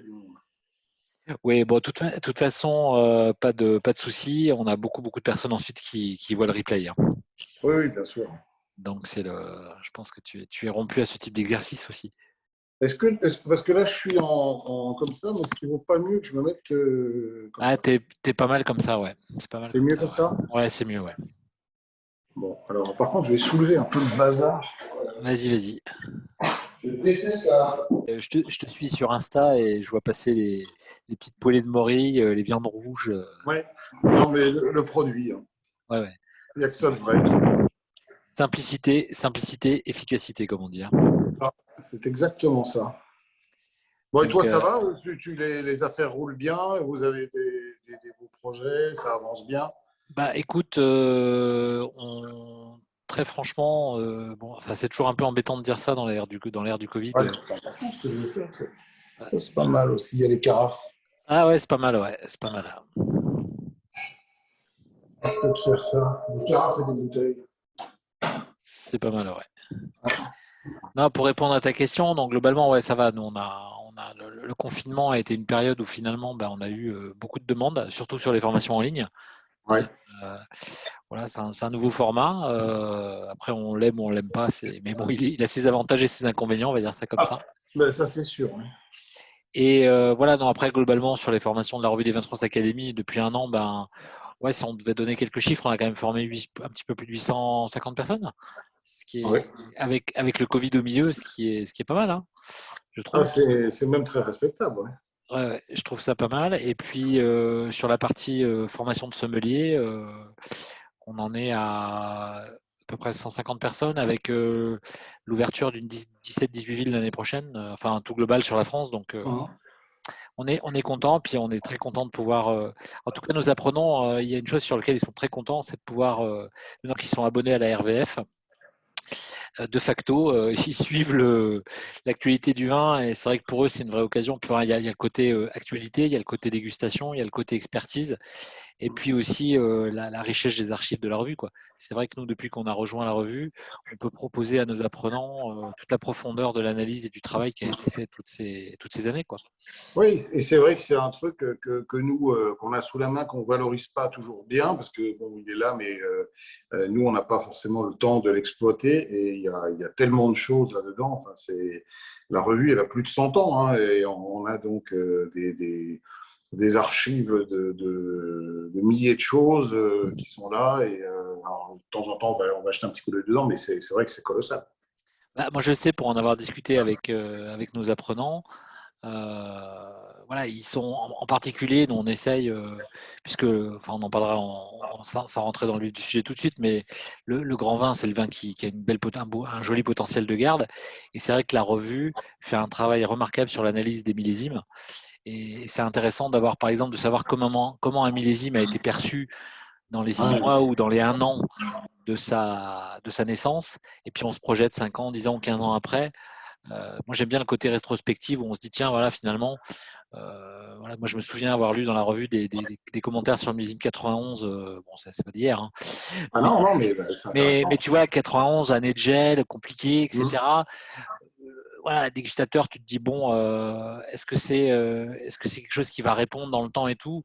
qu'il y a du monde. Oui, bon, toute façon, pas de souci. On a beaucoup de personnes ensuite qui voient le replay, hein. Oui, oui, bien sûr. Donc, je pense que tu es rompu à ce type d'exercice aussi. Parce que là, je suis comme ça, mais est-ce qu'il ne vaut pas mieux que je me mette comme Ah, ça? t'es pas mal comme ça, ouais. C'est pas mal C'est comme mieux ça, comme ouais. ça? Ouais, c'est mieux, ouais. Bon, alors par contre, je vais soulever un peu le bazar. Vas-y, vas-y. Je déteste la. Je te suis sur Insta et je vois passer les petites poêlées de morille, les viandes rouges. Ouais. Non, mais le produit, hein. Ouais, ouais. Il n'y a que ça de vrai. Simplicité, efficacité, comme on dit, hein. C'est exactement ça. Bon, et Donc, toi, ça va? Les affaires roulent bien? Vous avez des beaux projets? Ça avance bien? bah, écoute, très franchement, bon, enfin, c'est toujours un peu embêtant de dire ça dans l'ère du Covid. Ouais, c'est important ce que je veux faire. Ça, c'est pas mal aussi. Il y a les carafes. Ah ouais, c'est pas mal, ouais, c'est pas mal. Je peux te faire ça. Des carafes et des bouteilles. C'est pas mal, ouais. Non, pour répondre à ta question, donc globalement, ouais, ça va. Nous, le confinement a été une période où finalement, ben, on a eu beaucoup de demandes, surtout sur les formations en ligne. Ouais. Euh, voilà, c'est un nouveau format. Après, on l'aime ou on l'aime pas. Mais bon, il a ses avantages et ses inconvénients, on va dire ça comme ça. Ben, ça, c'est sûr. Ouais. Et voilà, non, après, globalement, sur les formations de la revue des 23 Académies, depuis un an, ben, ouais, si on devait donner quelques chiffres, on a quand même formé un petit peu plus de 850 personnes, ce qui Ouais. est, avec le Covid au milieu, ce qui est pas mal, hein, je Ah, trouve. c'est même très respectable. Ouais. Ouais, ouais, je trouve ça pas mal. Et puis, sur la partie formation de sommelier, on en est à peu près 150 personnes avec l'ouverture d'une 17-18 villes l'année prochaine, enfin un tout global sur la France. Donc, Mhm. on est content, puis on est très content de pouvoir. En tout cas, nos apprenants, il y a une chose sur laquelle ils sont très contents, c'est de pouvoir, maintenant qu'ils sont abonnés à la RVF, de facto, ils suivent l'actualité du vin et c'est vrai que pour eux, c'est une vraie occasion. Puis, il y a le côté actualité, il y a le côté dégustation, il y a le côté expertise et puis aussi la richesse des archives de la revue, quoi. C'est vrai que nous, depuis qu'on a rejoint la revue, on peut proposer à nos apprenants toute la profondeur de l'analyse et du travail qui a été fait toutes ces années, quoi. Oui, et c'est vrai que c'est un truc que nous, qu'on a sous la main, qu'on ne valorise pas toujours bien, parce que bon, il est là, mais nous, on n'a pas forcément le temps de l'exploiter, et il y a tellement de choses là-dedans. Enfin, la revue, elle a plus de 100 ans, hein, et on a donc des archives de milliers de choses qui sont là, et alors, de temps en temps, on va acheter un petit coup d'œil dedans, mais c'est vrai que c'est colossal. Bah, moi, je sais pour en avoir discuté avec nos apprenants. Voilà, ils sont en particulier, nous on essaye, puisque, enfin, on en parlera sans rentrer dans le vif du sujet tout de suite, mais le grand vin, c'est le vin qui a un joli potentiel de garde. Et c'est vrai que la revue fait un travail remarquable sur l'analyse des millésimes. Et c'est intéressant d'avoir, par exemple, de savoir comment un millésime a été perçu dans les 6 mois ou dans les 1 an de sa naissance. Et puis on se projette 5 ans, 10 ans, 15 ans après. Moi, j'aime bien le côté rétrospectif où on se dit, tiens, voilà, finalement, voilà, moi, je me souviens avoir lu dans la revue des commentaires sur le millésime 91. Bon, ça, c'est pas d'hier, hein. Ah Mais, non, non, mais c'est intéressant. mais tu vois, 91, année de gel, compliqué, Mmh. etc. Voilà, dégustateur, tu te dis, bon, est-ce que c'est quelque chose qui va répondre dans le temps et tout.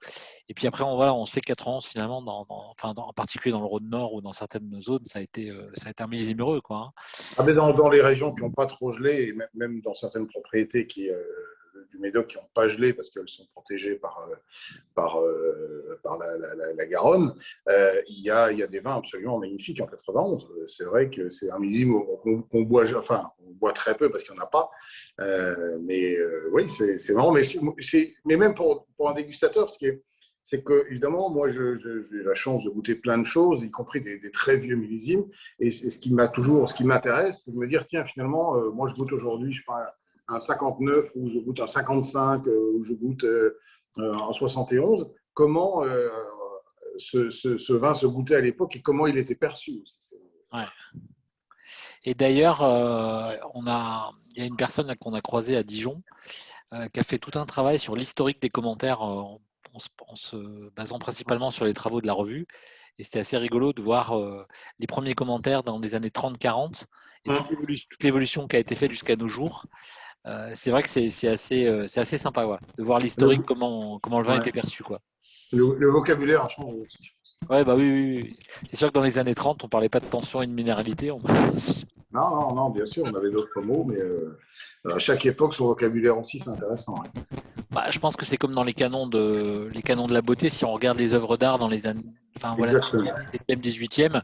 Et puis après, on sait que 91, finalement, enfin, en particulier dans le Rhône-Nord ou dans certaines zones, ça a été un millésime heureux, quoi, hein. Ah, mais dans les régions qui n'ont pas trop gelé, et même dans certaines propriétés du Médoc qui n'ont pas gelé parce qu'elles sont protégées par la Garonne, il y a des vins absolument magnifiques en 91. C'est vrai que c'est un millésime qu'on boit, enfin, on boit très peu parce qu'il n'y en a pas. Mais oui, c'est marrant. Mais même pour un dégustateur, c'est que, évidemment, moi, j'ai la chance de goûter plein de choses, y compris des très vieux millésimes. Et ce qui m'intéresse, c'est de me dire, tiens, finalement, moi, je goûte aujourd'hui, je sais pas, un 59, ou je goûte un 55, ou je goûte en 71. Comment ce vin se goûtait à l'époque et comment il était perçu aussi. Ouais. Et d'ailleurs, il y a une personne là, qu'on a croisée à Dijon qui a fait tout un travail sur l'historique des commentaires en se basant principalement sur les travaux de la revue. Et c'était assez rigolo de voir les premiers commentaires dans les années 30-40 et toute l'évolution qui a été faite jusqu'à nos jours. C'est vrai que c'est assez sympa, ouais, de voir l'historique, comment le vin Ouais. était perçu, quoi. Le vocabulaire a changé aussi, je pense. Ouais, bah oui, oui, oui. C'est sûr que dans les années 30, on parlait pas de tension et de minéralité. Non, non, non, bien sûr, on avait d'autres mots, mais à chaque époque, son vocabulaire aussi, c'est intéressant. Ouais. Bah, je pense que c'est comme dans les canons de la beauté. Si on regarde les œuvres d'art dans les années, enfin voilà, Exactement. 17e, 18e,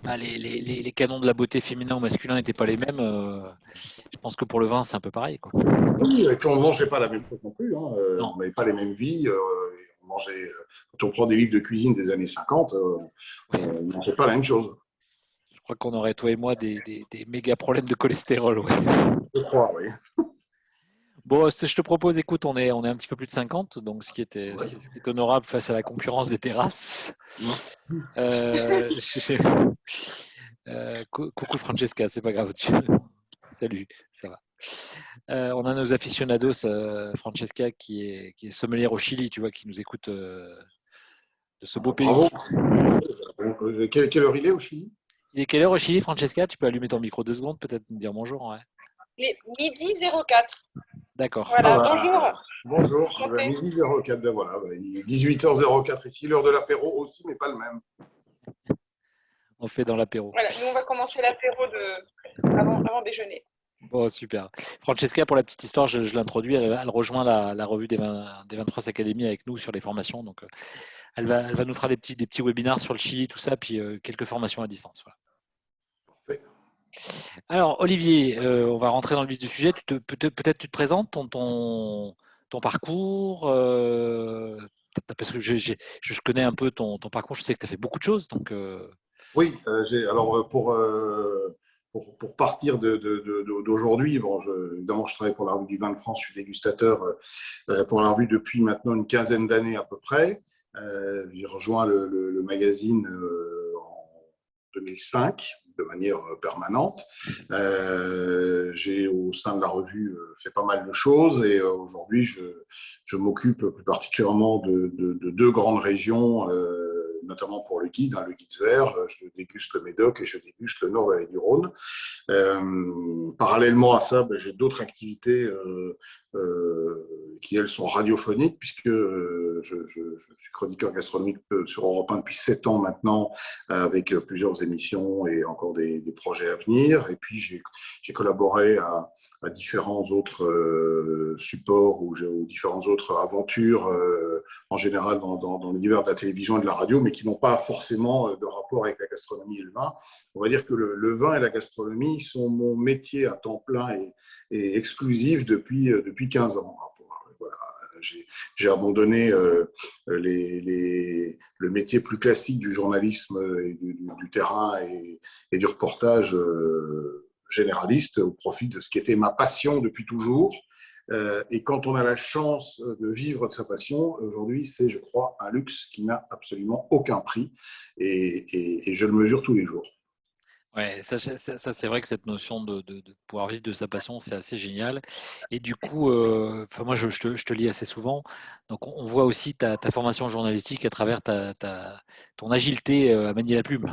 bah, les canons de la beauté féminin ou masculin n'étaient pas les mêmes. Je pense que pour le vin, c'est un peu pareil, quoi. Oui, et puis on ne mangeait pas la même chose non plus. Hein. Non, On n'avait pas les mêmes vies. On mangeait, quand on prend des livres de cuisine des années 50, oui. on ne mangeait pas la même chose. Je crois qu'on aurait, toi et moi, des méga problèmes de cholestérol, ouais. Je crois, oui. Bon, je te propose, écoute, on est un petit peu plus de 50, donc Ouais. ce qui est honorable face à la concurrence des terrasses. Mm. Je- coucou Francesca, c'est pas grave. Salut, ça va. On a nos aficionados, Francesca, qui est sommelière au Chili, tu vois, qui nous écoute de ce beau Bravo. pays. Donc, quelle heure il est au Chili? Il est quelle heure au Chili, Francesca? Tu peux allumer ton micro 2 secondes, peut-être nous dire bonjour. Ouais. Les midi 04. D'accord. Voilà, bonjour. Bonjour, eh ben, Enchantée. midi 04, ben voilà, ben, il est 18h04 ici, l'heure de l'apéro aussi, mais pas le même. On fait dans l'apéro. Voilà, nous on va commencer l'apéro avant déjeuner. Bon, super. Francesca, pour la petite histoire, je l'introduis. Elle rejoint la revue des 23 académies avec nous sur les formations. Donc, elle va nous faire des petits webinars sur le Chili, tout ça, puis quelques formations à distance. Voilà. Parfait. Alors, Olivier, on va rentrer dans le vif du sujet. Peut-être tu te présentes ton parcours, parce que je connais un peu ton parcours. Je sais que tu as fait beaucoup de choses. Donc, Oui, alors pour partir d'aujourd'hui, bon, évidemment, je travaille pour la revue du vin de France, je suis dégustateur pour la revue depuis maintenant une quinzaine d'années à peu près. J'ai rejoint le magazine en 2005 de manière permanente. J'ai au sein de la revue fait pas mal de choses et aujourd'hui je m'occupe plus particulièrement de deux grandes régions, notamment pour le guide, hein, le guide vert. Je déguste le Médoc et je déguste le Nord-Vallée du Rhône. Parallèlement à ça, ben, j'ai d'autres activités qui, elles, sont radiophoniques, puisque je suis chroniqueur gastronomique sur Europe 1 depuis 7 ans maintenant, avec plusieurs émissions et encore des projets à venir. Et puis, j'ai collaboré à différents autres supports ou différentes autres aventures, en général dans l'univers de la télévision et de la radio, mais qui n'ont pas forcément de rapport avec la gastronomie et le vin. On va dire que le vin et la gastronomie sont mon métier à temps plein et exclusif depuis 15 ans. Voilà, j'ai abandonné le métier plus classique du journalisme, et du terrain et du reportage généraliste au profit de ce qui était ma passion depuis toujours. Et quand on a la chance de vivre de sa passion, aujourd'hui, c'est, je crois, un luxe qui n'a absolument aucun prix et je le mesure tous les jours. ouais, c'est vrai que cette notion de pouvoir vivre de sa passion, c'est assez génial. Et du coup, enfin, moi, je te lis assez souvent. Donc, on voit aussi ta formation journalistique à travers ton agilité à manier la plume.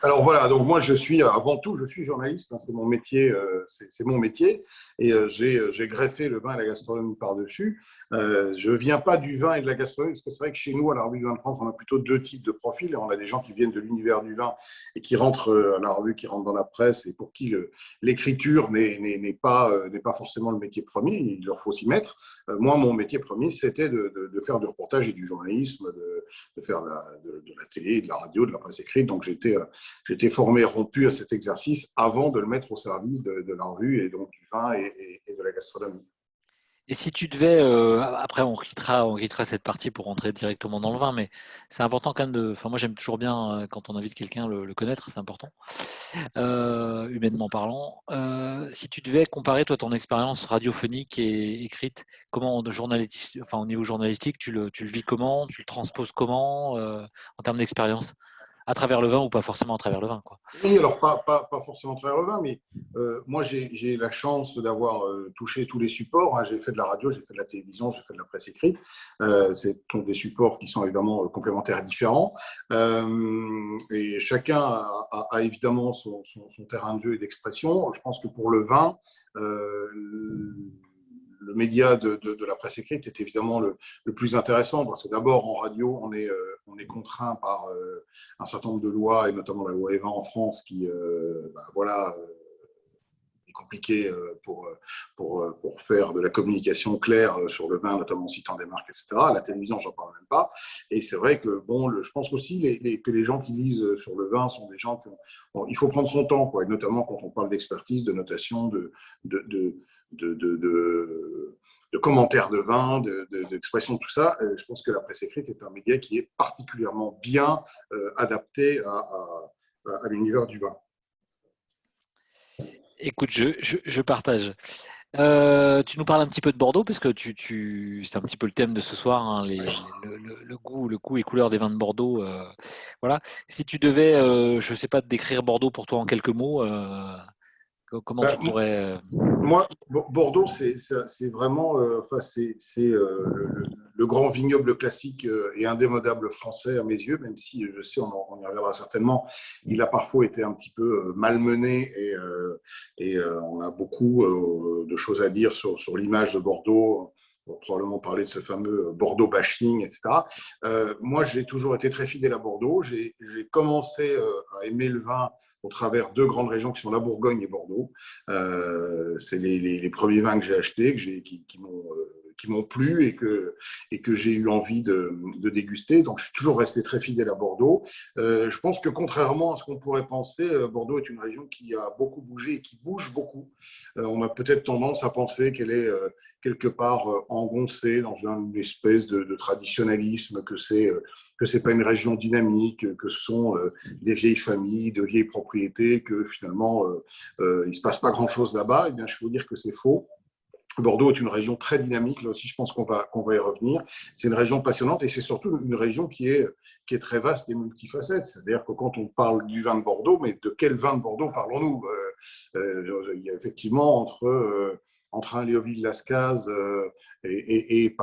Alors voilà, donc moi je suis avant tout, je suis journaliste, hein, c'est mon métier, c'est mon métier, et j'ai greffé le vin et la gastronomie par-dessus. Je viens pas du vin et de la gastronomie, parce que c'est vrai que chez nous, à la revue du vin de France, on a plutôt deux types de profils. On a des gens qui viennent de l'univers du vin et qui rentrent à la revue, qui rentrent dans la presse, et pour qui l'écriture n'est pas forcément le métier premier, il leur faut s'y mettre. Moi, mon métier premier, c'était de faire du reportage et du journalisme, de faire de la télé, de la radio, de la presse écrite. Donc j'ai été formé, rompu à cet exercice avant de le mettre au service de la revue et donc du vin et de la gastronomie. Et si tu devais, après on quittera cette partie pour rentrer directement dans le vin, mais c'est important quand même enfin moi j'aime toujours bien quand on invite quelqu'un le connaître, c'est important, humainement parlant. Si tu devais comparer toi ton expérience radiophonique et écrite, comment enfin au niveau journalistique, tu le vis comment, tu le transposes comment en termes d'expérience, à travers le vin ou pas forcément à travers le vin, quoi. Oui, alors pas forcément très le vin, mais moi j'ai la chance d'avoir touché tous les supports. Hein. J'ai fait de la radio, j'ai fait de la télévision, j'ai fait de la presse écrite. C'est des supports qui sont évidemment complémentaires et différents. Et chacun a évidemment son terrain de jeu et d'expression. Je pense que pour le vin, le média de la presse écrite est évidemment le plus intéressant parce que d'abord en radio on est contraint par un certain nombre de lois et notamment la loi Evin en France qui est compliqué pour faire de la communication claire sur le vin, notamment en citant des marques, etc. La télévision, j'en parle même pas. Et c'est vrai que je pense aussi que les gens qui lisent sur le vin sont des gens il faut prendre son temps, quoi, et notamment quand on parle d'expertise, de notation, de commentaires de vin, d'expression, tout ça. Je pense que la presse écrite est un média qui est particulièrement bien adapté à l'univers du vin. Écoute, je partage. Tu nous parles un petit peu de Bordeaux, parce que c'est un petit peu le thème de ce soir, hein, le goût et couleurs des vins de Bordeaux. Voilà. Si tu devais, je ne sais pas, décrire Bordeaux pour toi en quelques mots, comment tu pourrais… Moi, Bordeaux, c'est vraiment le grand vignoble classique et indémodable français à mes yeux, même si je sais, on y reviendra certainement, il a parfois été un petit peu malmené et on a beaucoup de choses à dire sur l'image de Bordeaux. On va probablement parler de ce fameux Bordeaux bashing, etc. Moi, j'ai toujours été très fidèle à Bordeaux. J'ai commencé à aimer le vin au travers deux grandes régions qui sont la Bourgogne et Bordeaux. C'est les premiers vins que j'ai achetés, qui m'ont plu et que j'ai eu envie de déguster. Donc, je suis toujours resté très fidèle à Bordeaux. Je pense que contrairement à ce qu'on pourrait penser, Bordeaux est une région qui a beaucoup bougé et qui bouge beaucoup. On a peut-être tendance à penser qu'elle est quelque part engoncée dans une espèce de traditionnalisme, que c'est pas une région dynamique, que ce sont des vieilles familles, de vieilles propriétés, que finalement il se passe pas grand-chose là-bas. Eh bien, je peux vous dire que c'est faux. Bordeaux est une région très dynamique, là aussi je pense qu'on va y revenir. C'est une région passionnante et c'est surtout une région qui est très vaste et multifacette. C'est-à-dire que quand on parle du vin de Bordeaux, mais de quel vin de Bordeaux parlons-nous? Il y a effectivement entre un Léoville-Lascaz et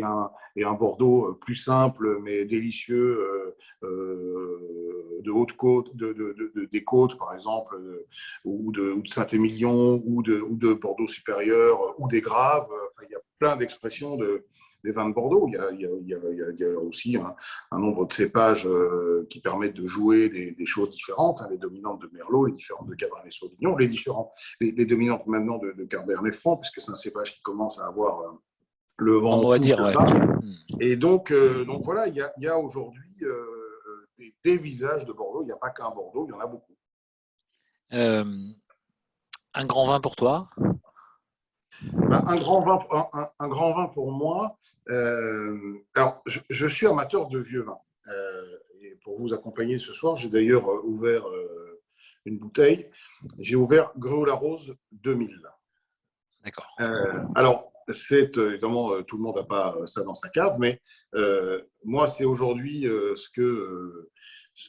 un Bordeaux plus simple mais délicieux de Haute-Côte, des Côtes par exemple, ou de Saint-Émilion, ou de Bordeaux supérieur, ou des Graves. Enfin, il y a plein d'expressions des vins de Bordeaux. Il y a aussi un nombre de cépages qui permettent de jouer des choses différentes, hein, les dominantes de Merlot, les différentes de Cabernet Sauvignon, les dominantes maintenant de Cabernet Franc, puisque c'est un cépage qui commence à avoir le vent on va dire, ouais. Et donc voilà, il y a aujourd'hui des visages de Bordeaux. Il n'y a pas qu'un Bordeaux, il y en a beaucoup. Un grand vin pour toi? Un grand vin pour moi. Alors, je suis amateur de vieux vin. Et pour vous accompagner ce soir, j'ai d'ailleurs ouvert une bouteille. J'ai ouvert Gruau-Larose 2000. D'accord. Alors, c'est évidemment, tout le monde n'a pas ça dans sa cave, mais moi, c'est aujourd'hui ce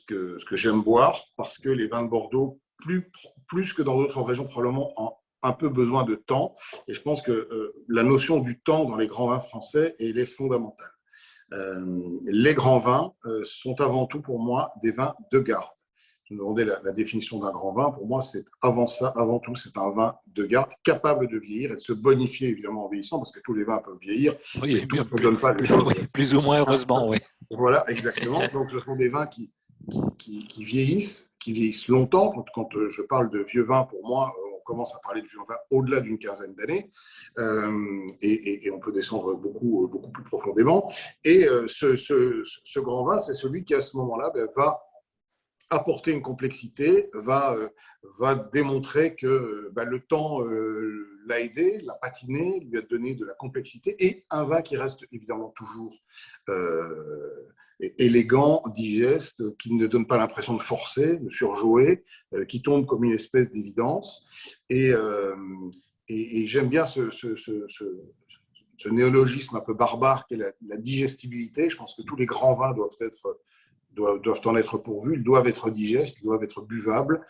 que j'aime boire, parce que les vins de Bordeaux, plus que dans d'autres régions, probablement ont un peu besoin de temps. Et je pense que la notion du temps dans les grands vins français, elle est fondamentale. Les grands vins sont avant tout pour moi des vins de garde. Je me demandais la définition d'un grand vin. Pour moi, c'est avant tout, c'est un vin de garde capable de vieillir et de se bonifier évidemment en vieillissant, parce que tous les vins peuvent vieillir. Oui, mais tout ne donne pas plus ou moins heureusement, oui. Voilà, exactement. Donc, ce sont des vins qui vieillissent longtemps. Quand je parle de vieux vins, pour moi, on commence à parler de vieux vins au-delà d'une quinzaine d'années, et on peut descendre beaucoup plus profondément. Et ce grand vin, c'est celui qui, à ce moment-là, va apporter une complexité, va démontrer que le temps l'a aidé, l'a patiné, lui a donné de la complexité, et un vin qui reste évidemment toujours élégant, digeste, qui ne donne pas l'impression de forcer, de surjouer, qui tombe comme une espèce d'évidence. Et j'aime bien ce néologisme un peu barbare qu'est la digestibilité. Je pense que tous les grands vins doivent en être pourvus, ils doivent être digestes, ils doivent être buvables,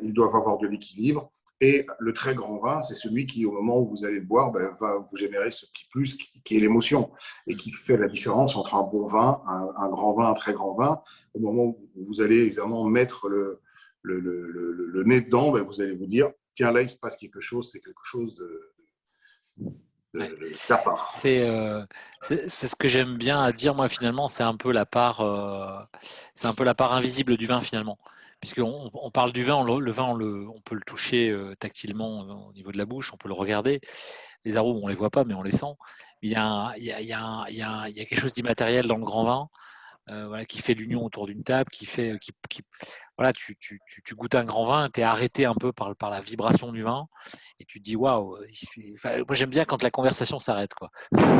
ils doivent avoir de l'équilibre. Et le très grand vin, c'est celui qui, au moment où vous allez le boire, va vous générer ce petit plus qui est l'émotion, et qui fait la différence entre un bon vin, un grand vin, un très grand vin. Au moment où vous allez évidemment mettre le nez dedans, vous allez vous dire, tiens, là, il se passe quelque chose, c'est quelque chose d'à part. C'est ce que j'aime bien à dire, moi, finalement, c'est un peu la part invisible du vin, finalement. Puisqu'on parle du vin, le vin, on peut le toucher tactilement au niveau de la bouche, on peut le regarder. Les arômes, on ne les voit pas, mais on les sent. Il y a quelque chose d'immatériel dans le grand vin, voilà, qui fait l'union autour d'une table, voilà, tu goûtes un grand vin, tu es arrêté un peu par la vibration du vin, et tu te dis waouh. Enfin, moi j'aime bien quand la conversation s'arrête, quoi.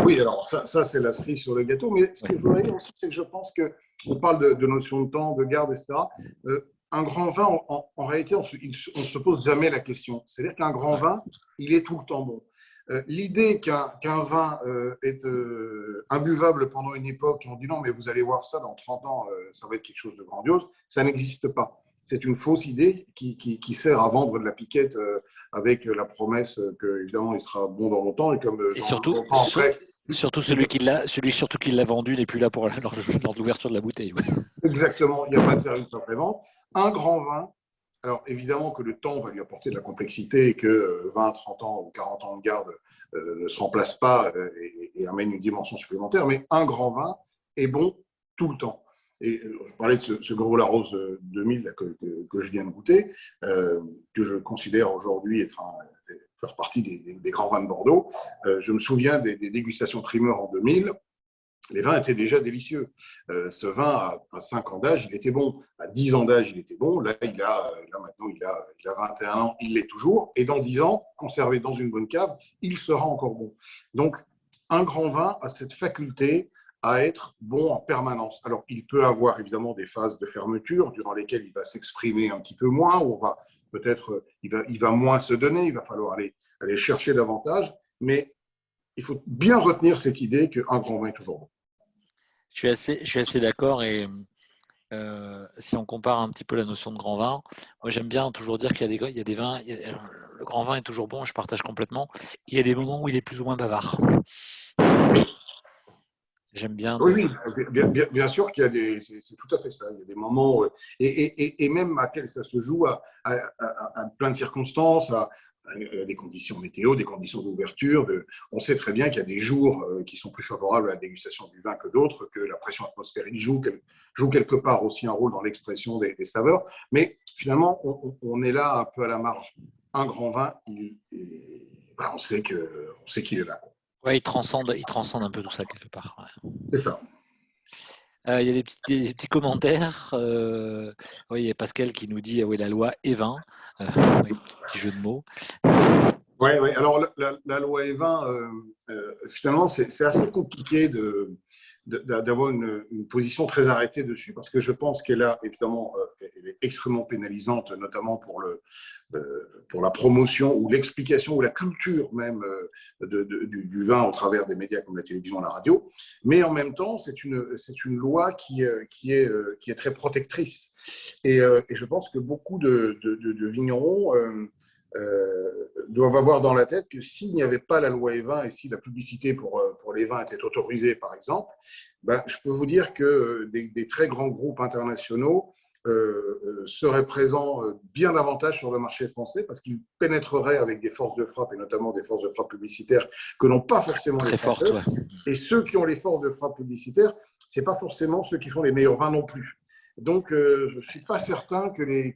Oui, alors ça c'est la cerise sur le gâteau, mais ce que je voudrais dire aussi, c'est que je pense qu'on parle de notion de temps, de garde, etc. Un grand vin, en réalité, on ne se pose jamais la question. C'est-à-dire qu'un grand vin, il est tout le temps bon. L'idée qu'un vin est imbuvable pendant une époque, et on dit non, mais vous allez voir ça dans 30 ans, ça va être quelque chose de grandiose, ça n'existe pas. C'est une fausse idée qui sert à vendre de la piquette avec la promesse qu'évidemment il sera bon dans longtemps. Et comme Et dans surtout, longtemps après, surtout celui qui l'a vendu n'est plus là pour lors de l'ouverture de la bouteille. Ouais. exactement, il n'y a pas de service après-vente. Un grand vin, alors évidemment que le temps va lui apporter de la complexité et que 20, 30 ans ou 40 ans de garde ne se remplacent pas et amènent une dimension supplémentaire, mais un grand vin est bon tout le temps. Et je parlais de ce Gros Larose 2000 là, que je viens de goûter, que je considère aujourd'hui faire partie des grands vins de Bordeaux. Je me souviens des dégustations primeurs en 2000. Les vins étaient déjà délicieux. Ce vin, à 5 ans d'âge, il était bon. À 10 ans d'âge, il était bon. Là, maintenant, il a 21 ans, il l'est toujours. Et dans 10 ans, conservé dans une bonne cave, il sera encore bon. Donc, un grand vin a cette faculté à être bon en permanence. Alors, il peut avoir évidemment des phases de fermeture durant lesquelles il va s'exprimer un petit peu moins, ou il va moins se donner, il va falloir aller chercher davantage. Mais il faut bien retenir cette idée qu'un grand vin est toujours bon. Je suis assez d'accord, et si on compare un petit peu la notion de grand vin, moi j'aime bien toujours dire qu'il y a des vins, le grand vin est toujours bon, je partage complètement. Il y a des moments où il est plus ou moins bavard. J'aime bien Oui, bien sûr qu'il y a c'est tout à fait ça. Il y a des moments, et même à quel ça se joue à plein de circonstances, à des conditions météo, des conditions d'ouverture. On sait très bien qu'il y a des jours qui sont plus favorables à la dégustation du vin que d'autres, que la pression atmosphérique joue quelque part aussi un rôle dans l'expression des saveurs. Mais finalement, on est là un peu à la marge. Un grand vin, on sait qu'il est là. Ouais, il transcende un peu tout ça quelque part. Ouais. C'est ça. Il y a des petits commentaires. Oui, il y a Pascal qui nous dit oui, la loi Evin. Oui, petit jeu de mots. Oui, oui. Alors la loi Evin, finalement, c'est assez compliqué d'avoir une position très arrêtée dessus parce que je pense qu'elle a évidemment, elle est extrêmement pénalisante, notamment pour la promotion ou l'explication ou la culture même du vin au travers des médias comme la télévision, la radio. Mais en même temps, c'est une loi qui est très protectrice. Et je pense que beaucoup de vignerons doivent avoir dans la tête que s'il n'y avait pas la loi Evin et si la publicité pour les vins était autorisée, par exemple, ben, je peux vous dire que des très grands groupes internationaux seraient présents bien davantage sur le marché français parce qu'ils pénétreraient avec des forces de frappe et notamment des forces de frappe publicitaires que n'ont pas forcément les Français. Très forte, ouais. Et ceux qui ont les forces de frappe publicitaires, ce n'est pas forcément ceux qui font les meilleurs vins non plus. Donc, je ne suis pas certain que les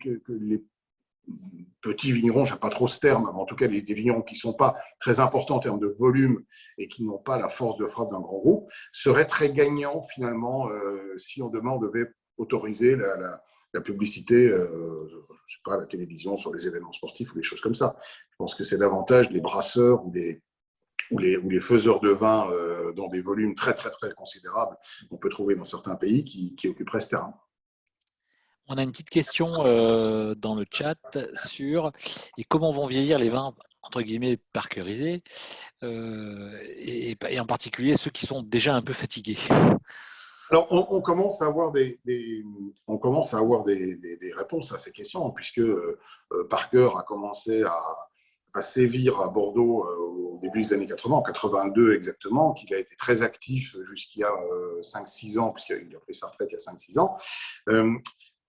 petits vignerons, je n'aime pas trop ce terme, mais en tout cas des vignerons qui ne sont pas très importants en termes de volume et qui n'ont pas la force de frappe d'un grand groupe, seraient très gagnants finalement si on devait autoriser la publicité, je ne sais pas, à la télévision, sur les événements sportifs ou des choses comme ça. Je pense que c'est davantage des brasseurs ou les faiseurs de vin dans des volumes très, très, très considérables qu'on peut trouver dans certains pays qui occuperaient ce terrain. On a une petite question dans le chat sur comment vont vieillir les vins entre guillemets parkerisés et en particulier ceux qui sont déjà un peu fatigués. Alors, on commence à avoir des réponses à ces questions, puisque Parker a commencé à sévir à Bordeaux au début des années 80, en 82 exactement, qu'il a été très actif jusqu'il y a 5-6 ans, puisqu'il a pris sa retraite il y a 5-6 ans.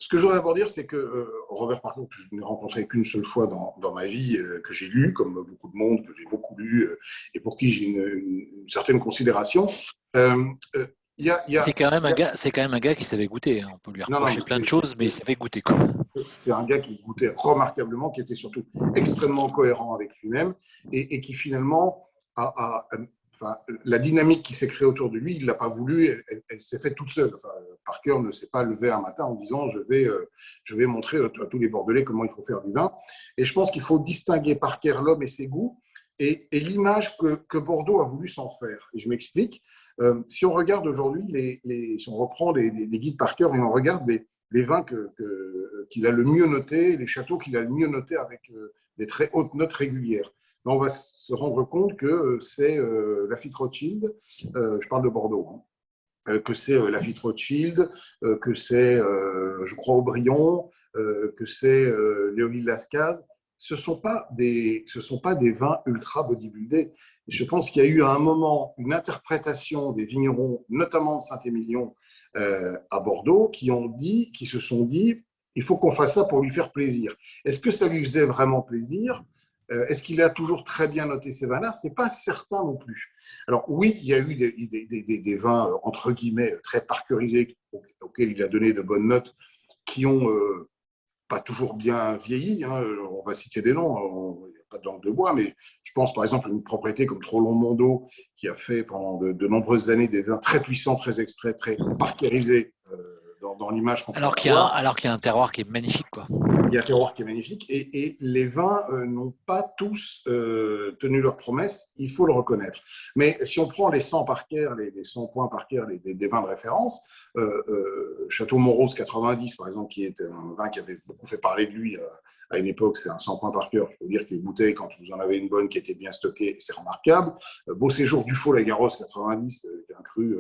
ce que je voudrais d'abord dire, c'est que Robert Parcours, que je n'ai rencontré qu'une seule fois dans ma vie, que j'ai lu, comme beaucoup de monde, que j'ai beaucoup lu, et pour qui j'ai une certaine considération. Euh, euh, C'est quand même un gars qui savait goûter, hein. On peut lui non, non, reprocher plein de choses, mais il savait goûter, quoi. c'est un gars qui goûtait remarquablement, qui était surtout extrêmement cohérent avec lui-même et qui finalement enfin, la dynamique qui s'est créée autour de lui, il ne l'a pas voulu, elle s'est faite toute seule. Enfin, Parker ne s'est pas levé un matin en disant je vais montrer à tous les Bordelais comment il faut faire du vin. Et je pense qu'il faut distinguer Parker, l'homme et ses goûts, et l'image que Bordeaux a voulu s'en faire. Et je m'explique. Si on regarde aujourd'hui, si on reprend des guides Parker et on regarde les vins qu'il a le mieux notés, les châteaux qu'il a le mieux notés avec des très hautes notes régulières. Là, on va se rendre compte que c'est Lafite Rothschild, je parle de Bordeaux, hein, que c'est Lafite Rothschild, que c'est, je crois, Aubryon, que c'est Léoville Lascaz. Ce ne sont pas des vins ultra bodybuildés. Et je pense qu'il y a eu à un moment une interprétation des vignerons, notamment de Saint-Émilion à Bordeaux, qui se sont dit, il faut qu'on fasse ça pour lui faire plaisir. Est-ce que ça lui faisait vraiment plaisir? Est-ce qu'il a toujours très bien noté ses vins-là? Ce n'est pas certain non plus. Alors oui, il y a eu des vins, entre guillemets, très parkerisés, auxquels il a donné de bonnes notes, qui ont pas toujours bien vieilli. Hein. On va citer des noms, il n'y a pas de langue de bois, mais je pense par exemple à une propriété comme Trollon-Mondo, qui a fait pendant de nombreuses années des vins très puissants, très extraits, très parkerisés dans l'image qu'on peut Alors qu'il y a un terroir qui est magnifique, quoi. Il y a un terroir qui est magnifique et les vins n'ont pas tous tenu leurs promesses, il faut le reconnaître. Mais si on prend les 100 Parker, les 100 points Parker, des vins de référence, Château Montrose 90 par exemple, qui est un vin qui avait beaucoup fait parler de lui à une époque, c'est un 100 points Parker. Il faut dire que les bouteilles, quand vous en avez une bonne qui était bien stockée, c'est remarquable. Beau Séjour Dufault-Lagaros 90, qui est un cru,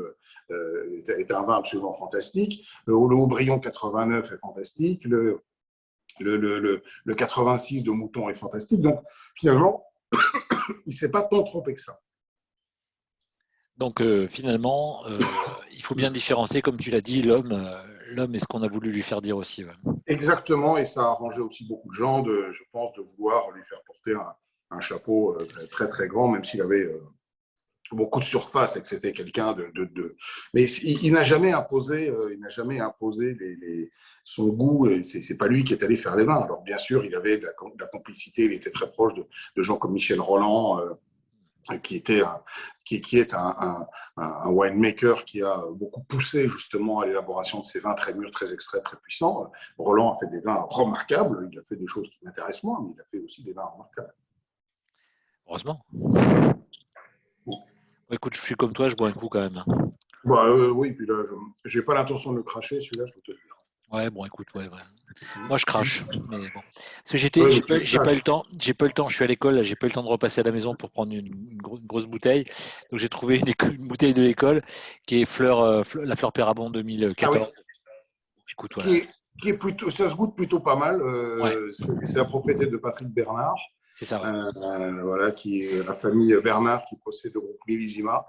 est un vin absolument fantastique. Le Haut-Brion 89 est fantastique. Le 86 de Mouton est fantastique. Donc, finalement, il ne s'est pas tant trompé que ça. Donc, finalement, il faut bien différencier, comme tu l'as dit, l'homme et ce qu'on a voulu lui faire dire aussi. Ouais. Exactement, et ça a arrangé aussi beaucoup de gens, je pense, de vouloir lui faire porter un chapeau très, très grand, même s'il avait beaucoup de surface et que c'était quelqu'un de... Mais il n'a jamais imposé, son goût. C'est pas lui qui est allé faire les vins. Alors bien sûr, il avait de la complicité. Il était très proche de gens comme Michel Roland, qui est un winemaker qui a beaucoup poussé justement à l'élaboration de ces vins très mûrs, très extraits, très puissants. Roland a fait des vins remarquables. Il a fait des choses qui m'intéressent moins, mais il a fait aussi des vins remarquables. Heureusement. Écoute, je suis comme toi, je bois un coup quand même. Bah, oui, puis là, je n'ai pas l'intention de le cracher, celui-là, je peux te le dire. Ouais, bon, écoute, ouais. Moi, je crache, mais bon. Parce que j'ai pas eu le temps. Je suis à l'école, là, j'ai pas eu le temps de repasser à la maison pour prendre une grosse bouteille. Donc, j'ai trouvé une bouteille de l'école qui est la fleur Pérabon 2014. Ah oui. Écoute, voilà. Qui est plutôt, ça se goûte plutôt pas mal. Ouais. C'est la propriété de Patrick Bernard. C'est ça, ouais. Voilà, qui est la famille Bernard qui possède le groupe Millésima.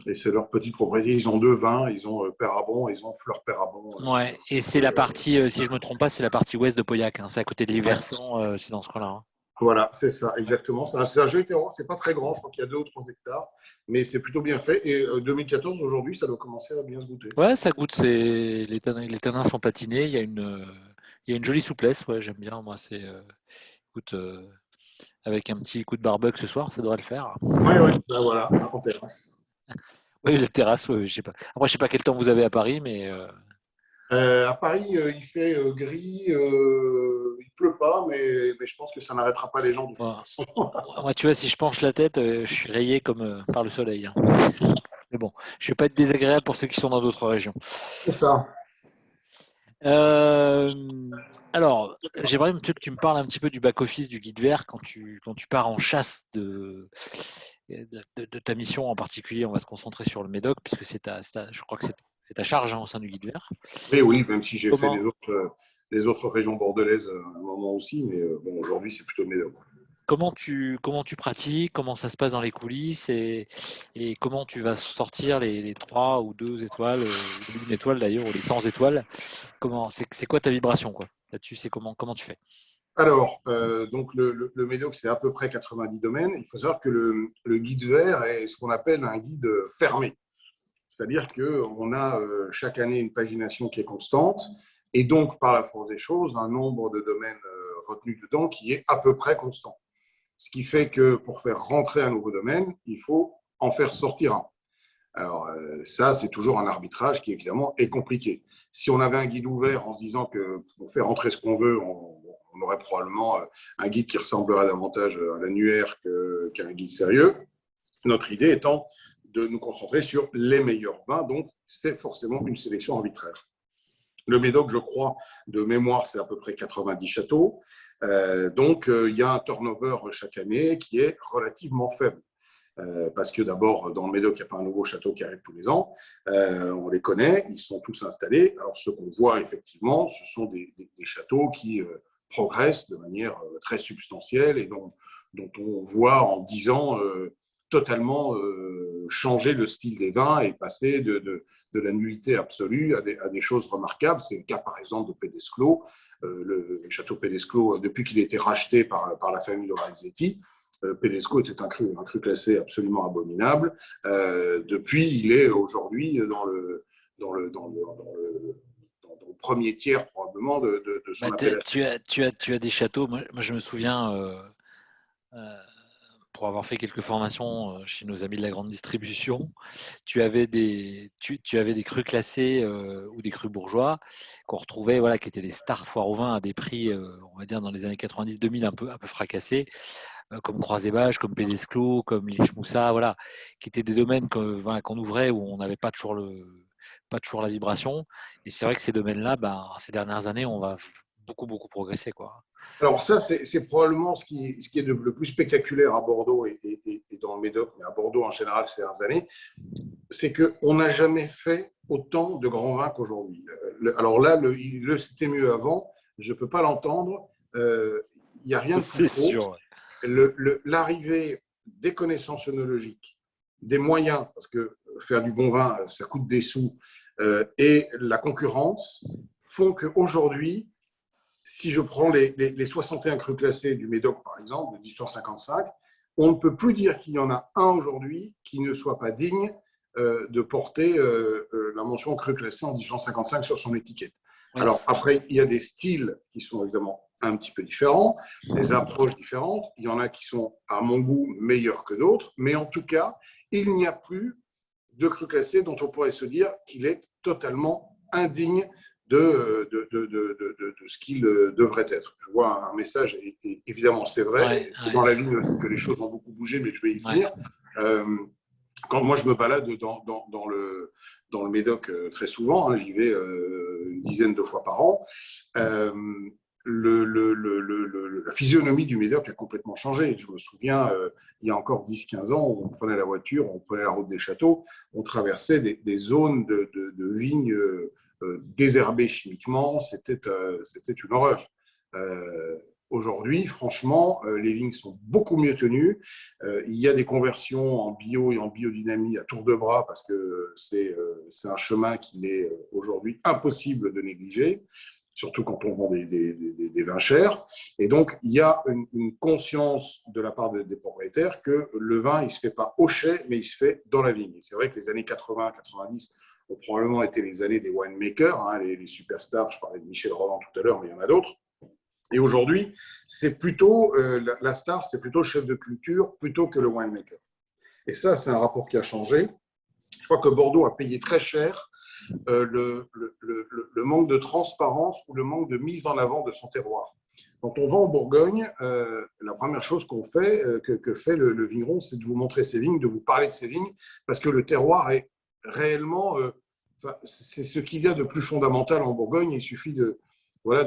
Et c'est leur petite propriété. Ils ont deux vins. Ils ont Pérabon, ils ont Fleur Pérabon. Ouais, et c'est la partie, si je ne me trompe pas, c'est la partie ouest de Pauillac. Hein. C'est à côté de l'Iverson, c'est dans ce coin-là. Hein. Voilà, c'est ça, exactement. C'est un joli terroir. C'est pas très grand. Je crois qu'il y a 2 ou 3 hectares. Mais c'est plutôt bien fait. Et 2014, aujourd'hui, ça doit commencer à bien se goûter. Ouais, ça goûte. Les tanins sont patinés. Il y a une jolie souplesse. Ouais, j'aime bien. Moi, écoute, avec un petit coup de barbecue ce soir, ça devrait le faire. Oui, ben voilà, en terrasse. Oui, la terrasse, je sais pas. Après, je sais pas quel temps vous avez à Paris, mais. À Paris, il fait gris, il pleut pas, mais je pense que ça n'arrêtera pas les gens de toute façon. Moi, tu vois, si je penche la tête, je suis rayé comme par le soleil. Hein. Mais bon, je ne vais pas être désagréable pour ceux qui sont dans d'autres régions. C'est ça. Alors, j'aimerais que tu me parles un petit peu du back-office du guide vert quand tu pars en chasse de ta mission en particulier. On va se concentrer sur le Médoc, puisque je crois que c'est ta charge au sein du guide vert. Oui, même si j'ai fait les autres régions bordelaises à un moment aussi, mais bon, aujourd'hui, c'est plutôt le Médoc. comment tu pratiques, comment ça se passe dans les coulisses et comment tu vas sortir les 3 ou 2 étoiles, ou une étoile d'ailleurs, ou les 100 étoiles. C'est quoi ta vibration quoi? Là-dessus, c'est comment tu fais? Alors, donc le Médoc, c'est à peu près 90 domaines. Il faut savoir que le guide vert est ce qu'on appelle un guide fermé. C'est-à-dire qu'on a chaque année une pagination qui est constante et donc, par la force des choses, un nombre de domaines retenus dedans qui est à peu près constant. Ce qui fait que pour faire rentrer un nouveau domaine, il faut en faire sortir un. Alors, ça, c'est toujours un arbitrage qui, évidemment, est compliqué. Si on avait un guide ouvert en se disant que pour faire rentrer ce qu'on veut, on aurait probablement un guide qui ressemblerait davantage à l'annuaire qu'un guide sérieux. Notre idée étant de nous concentrer sur les meilleurs vins, donc c'est forcément une sélection arbitraire. Le Médoc, je crois, de mémoire, c'est à peu près 90 châteaux. Donc, il y a un turnover chaque année qui est relativement faible. Parce que d'abord, dans le Médoc, il n'y a pas un nouveau château qui arrive tous les ans. On les connaît, ils sont tous installés. Alors, ce qu'on voit effectivement, ce sont des châteaux qui progressent de manière très substantielle et dont on voit en 10 ans totalement changer le style des vins et passer de la nullité absolue à des choses remarquables. C'est le cas, par exemple, de Pedesclo. Le château Pedesclo, depuis qu'il a été racheté par la famille Lorenzetti, Pedesco était un cru classé absolument abominable. Depuis, il est aujourd'hui dans le premier tiers probablement de son appellation. Tu as des châteaux. Moi, je me souviens, pour avoir fait quelques formations chez nos amis de la grande distribution, tu avais des crus classés ou des crus bourgeois qu'on retrouvait, voilà, qui étaient les stars foire au vin à des prix, on va dire dans les années 90-2000 un peu fracassés. Comme Croisébage, comme Pédesclos, comme Lich-Moussa, voilà, qui étaient des domaines qu'on ouvrait où on n'avait pas toujours la vibration. Et c'est vrai que ces domaines-là, ces dernières années, on va beaucoup progresser, quoi. Alors ça, c'est probablement ce qui est le plus spectaculaire à Bordeaux et dans le Médoc, mais à Bordeaux en général ces dernières années, c'est qu'on n'a jamais fait autant de grands vins qu'aujourd'hui. Alors là, c'était mieux avant, je ne peux pas l'entendre, il n'y a rien de plus C'est sûr. L'arrivée des connaissances œnologiques, des moyens, parce que faire du bon vin, ça coûte des sous, et la concurrence font qu'aujourd'hui, si je prends les 61 crus classés du Médoc, par exemple, de 1855, on ne peut plus dire qu'il y en a un aujourd'hui qui ne soit pas digne de porter la mention cru classé en 1855 sur son étiquette. Ouais. Alors après, il y a des styles qui sont évidemment un petit peu différents, des approches différentes. Il y en a qui sont, à mon goût, meilleurs que d'autres, mais en tout cas, il n'y a plus de cru classé dont on pourrait se dire qu'il est totalement indigne de ce qu'il devrait être. Je vois un message, et évidemment c'est vrai, c'est dans la ligne que les choses ont beaucoup bougé, mais je vais y venir. Quand moi je me balade dans le Médoc très souvent, j'y vais une dizaine de fois par an, la physionomie du Médoc a complètement changé. Je me souviens, il y a encore 10-15 ans, on prenait la voiture, on prenait la route des châteaux, on traversait des zones de vignes désherbées chimiquement, c'était une horreur. Aujourd'hui, franchement, les vignes sont beaucoup mieux tenues. Il y a des conversions en bio et en biodynamie à tour de bras parce que c'est un chemin qu'il est aujourd'hui impossible de négliger, surtout quand on vend des vins chers. Et donc, il y a une conscience de la part des propriétaires que le vin, il ne se fait pas au chai, mais il se fait dans la vigne. Et c'est vrai que les années 80-90 ont probablement été les années des winemakers, les superstars. Je parlais de Michel Roland tout à l'heure, mais il y en a d'autres. Et aujourd'hui, c'est plutôt la star, c'est plutôt le chef de culture plutôt que le winemaker. Et ça, c'est un rapport qui a changé. Je crois que Bordeaux a payé très cher le manque de transparence ou le manque de mise en avant de son terroir. Quand on va en Bourgogne, la première chose qu'on fait, que fait le vigneron, c'est de vous montrer ses vignes, de vous parler de ses vignes, parce que le terroir est réellement, c'est ce qu'il y a de plus fondamental en Bourgogne. Il suffit de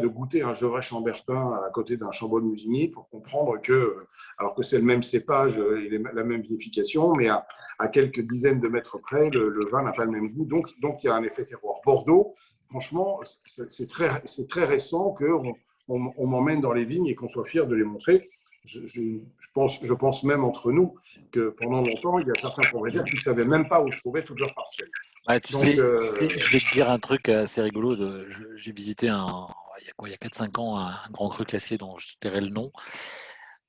goûter un Gevrey chambertin à côté d'un Chambol-Musigny pour comprendre que, alors que c'est le même cépage et la même vinification, mais à quelques dizaines de mètres près, le vin n'a pas le même goût. Donc, il y a un effet terroir. Bordeaux, franchement, c'est très récent qu'on m'emmène dans les vignes et qu'on soit fier de les montrer. je pense même entre nous que pendant longtemps, il y a certains propriétaires qui ne savaient même pas où se trouvaient toutes leurs parcelles. Ouais, tu Donc, sais, je vais te dire un truc assez rigolo. J'ai visité il y a 4-5 ans un grand cru classé dont je tairai le nom,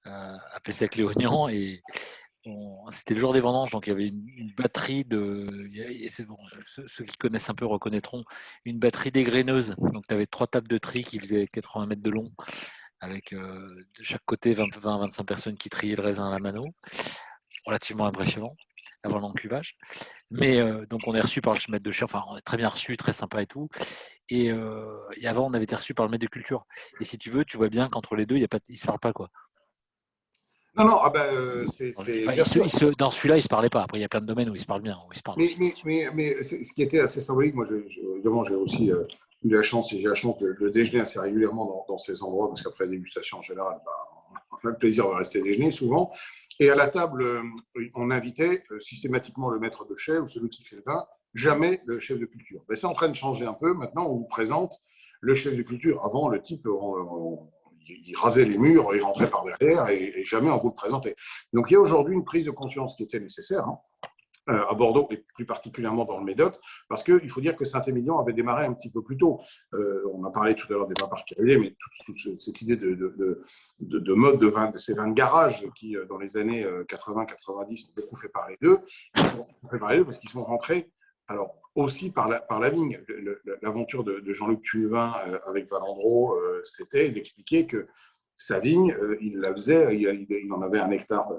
à Pessac-Léognan. Et c'était le jour des vendanges, donc il y avait une batterie et c'est bon, ceux qui connaissent un peu reconnaîtront, une batterie dégraineuse. Donc tu avais 3 tables de tri qui faisaient 80 mètres de long, avec de chaque côté 20-25 personnes qui triaient le raisin à la mano. Relativement impressionnant avant l'encuvage. Mais donc on est reçu par le maître de chai, enfin on est très bien reçu, très sympa et tout. Et avant on avait été reçu par le maître de culture. Et si tu veux, tu vois bien qu'entre les deux, ils ne se parlent pas, quoi. non, non, c'est Enfin, bien sûr. dans celui-là, ils se parlaient pas. Après, il y a plein de domaines où ils se parlent bien, où ils se parlent aussi. Mais ce qui était assez symbolique, moi, évidemment, j'ai aussi eu la chance, et j'ai la chance de déjeuner assez régulièrement dans ces endroits, parce qu'après la dégustation, en général, on a le plaisir de rester déjeuner souvent. Et à la table, on invitait systématiquement le maître de chai ou celui qui fait le vin, jamais le chef de culture. Mais c'est en train de changer un peu. Maintenant, on vous présente le chef de culture. Avant, le type, il rasait les murs, il rentrait par derrière et jamais on vous le présentait. Donc il y a aujourd'hui une prise de conscience qui était nécessaire, hein, à Bordeaux et plus particulièrement dans le Médoc, parce qu'il faut dire que Saint-Émilion avait démarré un petit peu plus tôt. On a parlé tout à l'heure des vins particuliers, mais toute cette idée de mode de vin, de ces vins de garage qui, dans les années 80-90, ont beaucoup fait parler d'eux, parce qu'ils sont rentrés, alors aussi par la vigne. L'aventure de Jean-Luc Tuvin avec Valandro, c'était d'expliquer que sa vigne, il la faisait, il en avait 1 hectare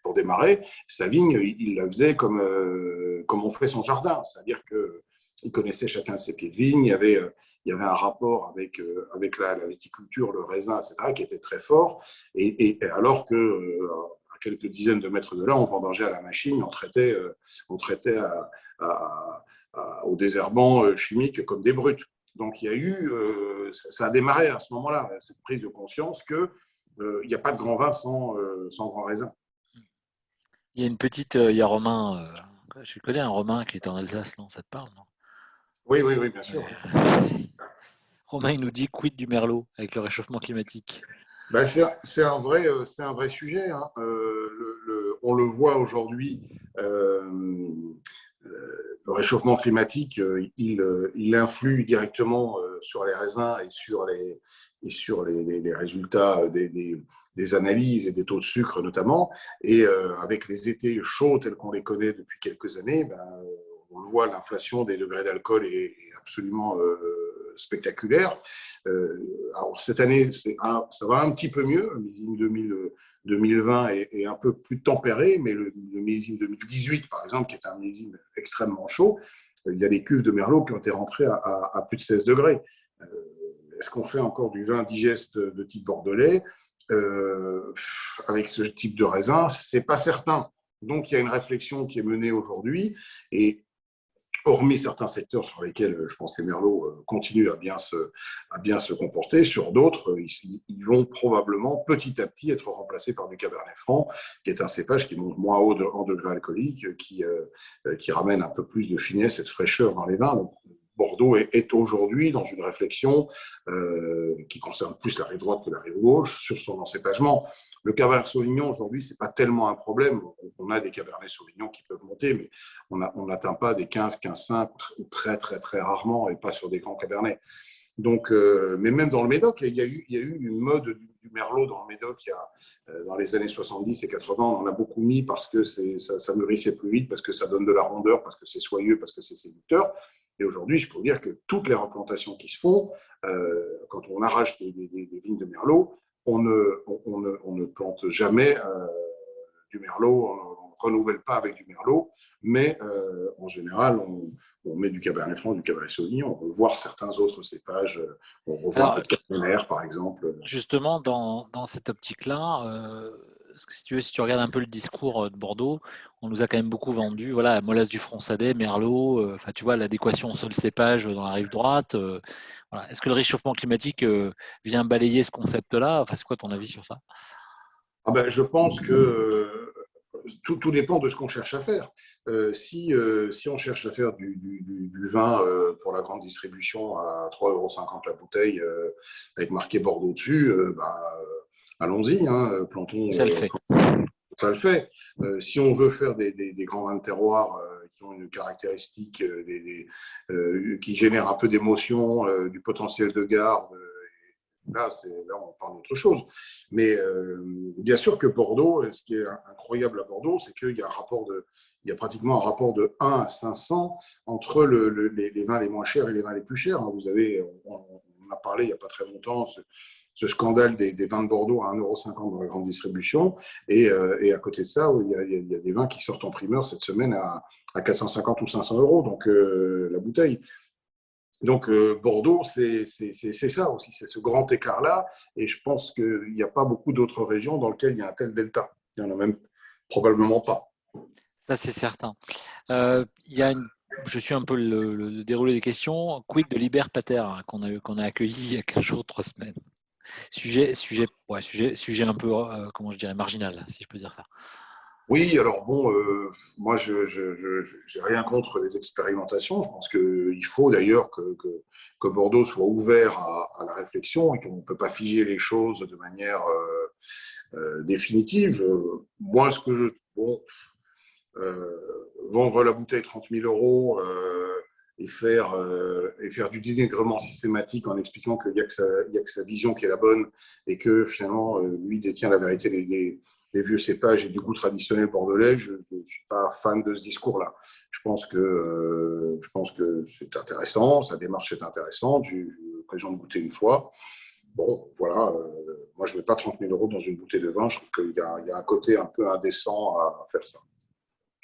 pour démarrer. Sa vigne, il la faisait comme on fait son jardin, c'est-à-dire qu'il connaissait chacun de ses pieds de vigne, il y avait un rapport avec la viticulture, le raisin, etc., qui était très fort, et alors que à quelques dizaines de mètres de là, on vendangeait à la machine, on traitait aux désherbants chimiques comme des brutes. Donc il y a eu, ça a démarré à ce moment-là, cette prise de conscience qu'il n'y a pas de grand vin sans grand raisin. Il y a il y a Romain, je connais un Romain qui est en Alsace, non? Ça te parle, non? Oui, bien sûr. Romain, il nous dit quid du merlot avec le réchauffement climatique. Ben, c'est un vrai sujet, hein. On le voit aujourd'hui, le réchauffement climatique, il influe directement sur les raisins et sur les résultats des analyses et des taux de sucre notamment. Et avec les étés chauds tels qu'on les connaît depuis quelques années, on le voit, l'inflation des degrés d'alcool est absolument spectaculaire. Alors cette année, ça va un petit peu mieux. Le millésime 2020 est un peu plus tempéré, mais le millésime 2018, par exemple, qui est un millésime extrêmement chaud, il y a des cuves de Merlot qui ont été rentrées à plus de 16 degrés. Est-ce qu'on fait encore du vin digeste de type bordelais avec ce type de raisin? C'est pas certain. Donc il y a une réflexion qui est menée aujourd'hui, et hormis certains secteurs sur lesquels je pense que les merlots continuent à bien se comporter, sur d'autres, ils vont probablement petit à petit être remplacés par du Cabernet Franc, qui est un cépage qui monte moins haut en degré alcoolique, qui ramène un peu plus de finesse et de fraîcheur dans les vins. Donc, Bordeaux est aujourd'hui dans une réflexion qui concerne plus la rive droite que la rive gauche sur son encépagement. Le Cabernet Sauvignon, aujourd'hui, ce n'est pas tellement un problème. On a des Cabernets Sauvignon qui peuvent monter, mais on n'atteint pas des 15-15,5 ou très, très, très rarement, et pas sur des grands Cabernets. Donc, mais même dans le Médoc, il y a eu une mode du Merlot dans le Médoc dans les années 70 et 80. On en a beaucoup mis parce que ça mûrissait plus vite, parce que ça donne de la rondeur, parce que c'est soyeux, parce que c'est séducteur. Et aujourd'hui, je peux vous dire que toutes les replantations qui se font, quand on arrache des vignes de Merlot, on ne plante jamais du Merlot, on ne renouvelle pas avec du Merlot, mais en général, on met du Cabernet Franc, du Cabernet Sauvignon, on veut voir certains autres cépages, on revoit un peu de Cabernet, par exemple. Justement, dans cette optique-là, si tu regardes un peu le discours de Bordeaux, on nous a quand même beaucoup vendu, voilà, Molas du Fronçadet, Merlot, enfin, tu vois, l'adéquation sol-cépage dans la rive droite. Voilà. Est-ce que le réchauffement climatique vient balayer ce concept-là? Enfin, c'est quoi ton avis sur ça? Je pense que tout dépend de ce qu'on cherche à faire. Si on cherche à faire du vin pour la grande distribution à 3,50 € la bouteille, avec marqué Bordeaux dessus, allons-y, hein, plantons. Ça le fait. Ça le fait. Si on veut faire des grands vins de terroir qui ont une caractéristique, qui génèrent un peu d'émotion, du potentiel de garde, là, on parle d'autre chose. Mais bien sûr que Bordeaux, ce qui est incroyable à Bordeaux, c'est qu'il y a il y a pratiquement un rapport de 1 à 500 entre les vins les moins chers et les vins les plus chers. Vous avez, on a parlé il n'y a pas très longtemps, ce scandale des vins de Bordeaux à 1,50 € dans la grande distribution. Et à côté de ça, il y a des vins qui sortent en primeur cette semaine à 450 ou 500 €, donc la bouteille. Donc Bordeaux, c'est ça aussi, c'est ce grand écart-là. Et je pense qu'il n'y a pas beaucoup d'autres régions dans lesquelles il y a un tel delta. Il n'y en a même probablement pas. Ça, c'est certain. Je suis un peu le déroulé des questions. Quid de Liber Pater, hein, qu'on a accueilli il y a 15 jours, 3 semaines. Sujet un peu, comment je dirais, marginal, si je peux dire ça. Oui, alors bon, moi, je n'ai rien contre les expérimentations. Je pense qu'il faut d'ailleurs que Bordeaux soit ouvert à la réflexion et qu'on ne peut pas figer les choses de manière définitive. Moi, bon, vendre la bouteille 30 000 € et faire du dénigrement systématique en expliquant qu'il n'y a que sa vision qui est la bonne et que finalement, lui détient la vérité des vieux cépages et du goût traditionnel bordelais, je ne suis pas fan de ce discours-là. Je pense que c'est intéressant, sa démarche est intéressante, j'ai eu l'occasion de goûter une fois. Bon, voilà, moi je ne mets pas 30 000 € dans une bouteille de vin, je trouve qu'il y a un côté un peu indécent à faire ça.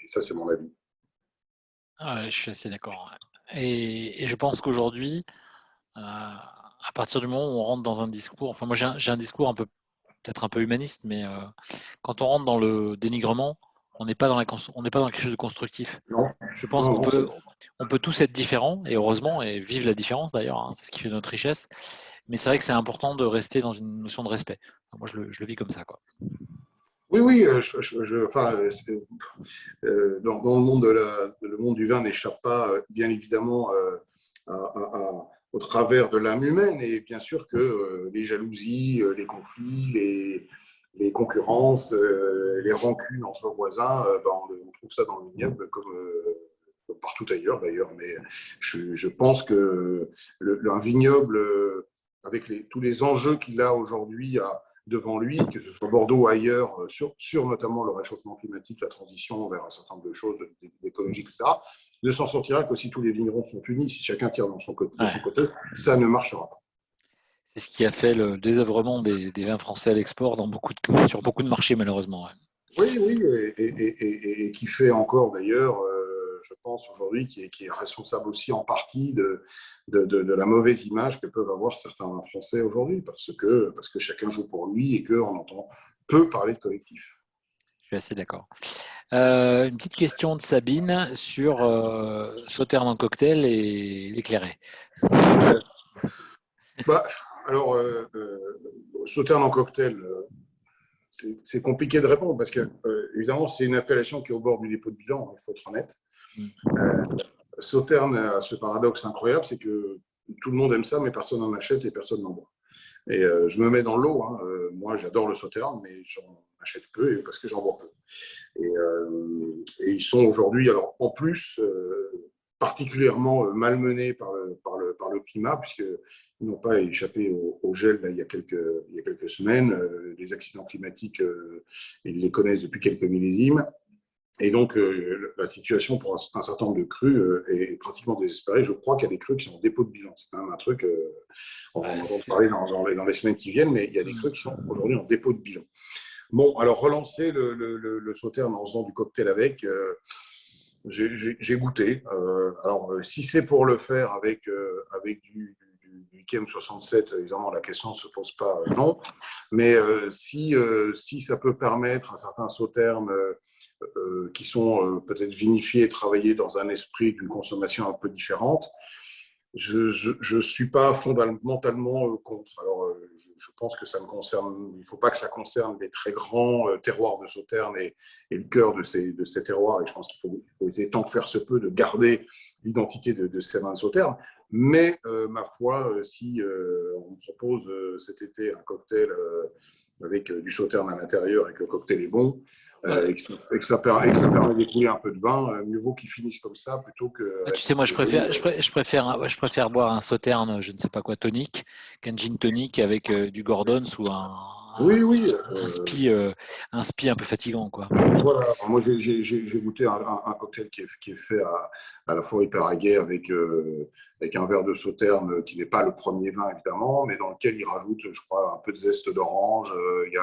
Et ça, c'est mon avis. Je suis assez d'accord. Et je pense qu'aujourd'hui, à partir du moment où on rentre dans un discours, enfin moi j'ai un discours peut-être un peu humaniste, mais quand on rentre dans le dénigrement, on n'est pas dans quelque chose de constructif. Non, Je pense non, on peut tous être différents, et heureusement, et vivre la différence d'ailleurs, hein, c'est ce qui fait notre richesse. Mais c'est vrai que c'est important de rester dans une notion de respect. Enfin, moi, je le vis comme ça, quoi. oui, enfin, dans le monde le monde du vin n'échappe pas, bien évidemment, au travers de l'âme humaine. Et bien sûr que les jalousies, les conflits, les concurrences, les rancunes entre voisins, on trouve ça dans le vignoble comme partout ailleurs d'ailleurs. Mais je pense que un vignoble, avec tous les enjeux qu'il a aujourd'hui devant lui, que ce soit Bordeaux ou ailleurs, sur notamment le réchauffement climatique, la transition vers un certain nombre de choses d'écologie, etc., ne s'en sortira que si tous les vignerons sont unis. Si chacun tire de son côté, ça ne marchera pas. C'est ce qui a fait le désœuvrement des vins français à l'export sur beaucoup de marchés, malheureusement. Ouais. Oui, et qui fait encore d'ailleurs, je pense aujourd'hui, qui est responsable aussi en partie de la mauvaise image que peuvent avoir certains Français aujourd'hui, parce que chacun joue pour lui et qu'on entend peu parler de collectif. Je suis assez d'accord. Une petite question de Sabine sur Sauternes en cocktail et l'éclairé. Bah, alors, Sauternes en cocktail, c'est compliqué de répondre parce que, évidemment, c'est une appellation qui est au bord du dépôt de bilan, il faut être honnête. Sauternes a ce paradoxe incroyable, c'est que tout le monde aime ça, mais personne n'en achète et personne n'en boit. Et je me mets dans l'eau. Hein. Moi, j'adore le Sauternes, mais j'en achète peu parce que j'en bois peu. Et ils sont aujourd'hui, alors en plus, particulièrement malmenés par le climat, puisqu'ils n'ont pas échappé au gel là, il y a quelques semaines. Les accidents climatiques, ils les connaissent depuis quelques millésimes. Et donc, la situation pour un certain nombre de crus est pratiquement désespérée. Je crois qu'il y a des crus qui sont en dépôt de bilan. C'est quand même un truc, on va en parler dans les semaines qui viennent, mais il y a des crus qui sont aujourd'hui en dépôt de bilan. Bon, alors relancer le Sauternes en faisant du cocktail avec, j'ai goûté. Alors, si c'est pour le faire avec du IKEM 67, évidemment, la question ne se pose pas, non. Mais si ça peut permettre à certains Sauternes qui sont peut-être vinifiés et travaillés dans un esprit d'une consommation un peu différente, je ne suis pas fondamentalement contre. Alors, je pense que ça me concerne. Il ne faut pas que ça concerne les très grands terroirs de Sauternes et le cœur de ces terroirs. Et je pense qu'il faut essayer, tant que faire se peut, de garder l'identité de ces vins de Sauternes. Mais, ma foi, si on me propose cet été un cocktail avec du sauterne à l'intérieur et que le cocktail est bon, et que ça permet d'écouler un peu de vin, mieux vaut qu'ils finissent comme ça plutôt que. Tu sais, moi, je préfère boire un sauterne, je ne sais pas quoi, tonique, qu'un gin tonic avec du Gordon ou Oui, oui. un spi un peu fatigant, quoi. Voilà, moi j'ai goûté un cocktail qui est fait à la fois hyper aguerri avec un verre de sauterne qui n'est pas le premier vin évidemment, mais dans lequel il rajoute, je crois, un peu de zeste d'orange. Il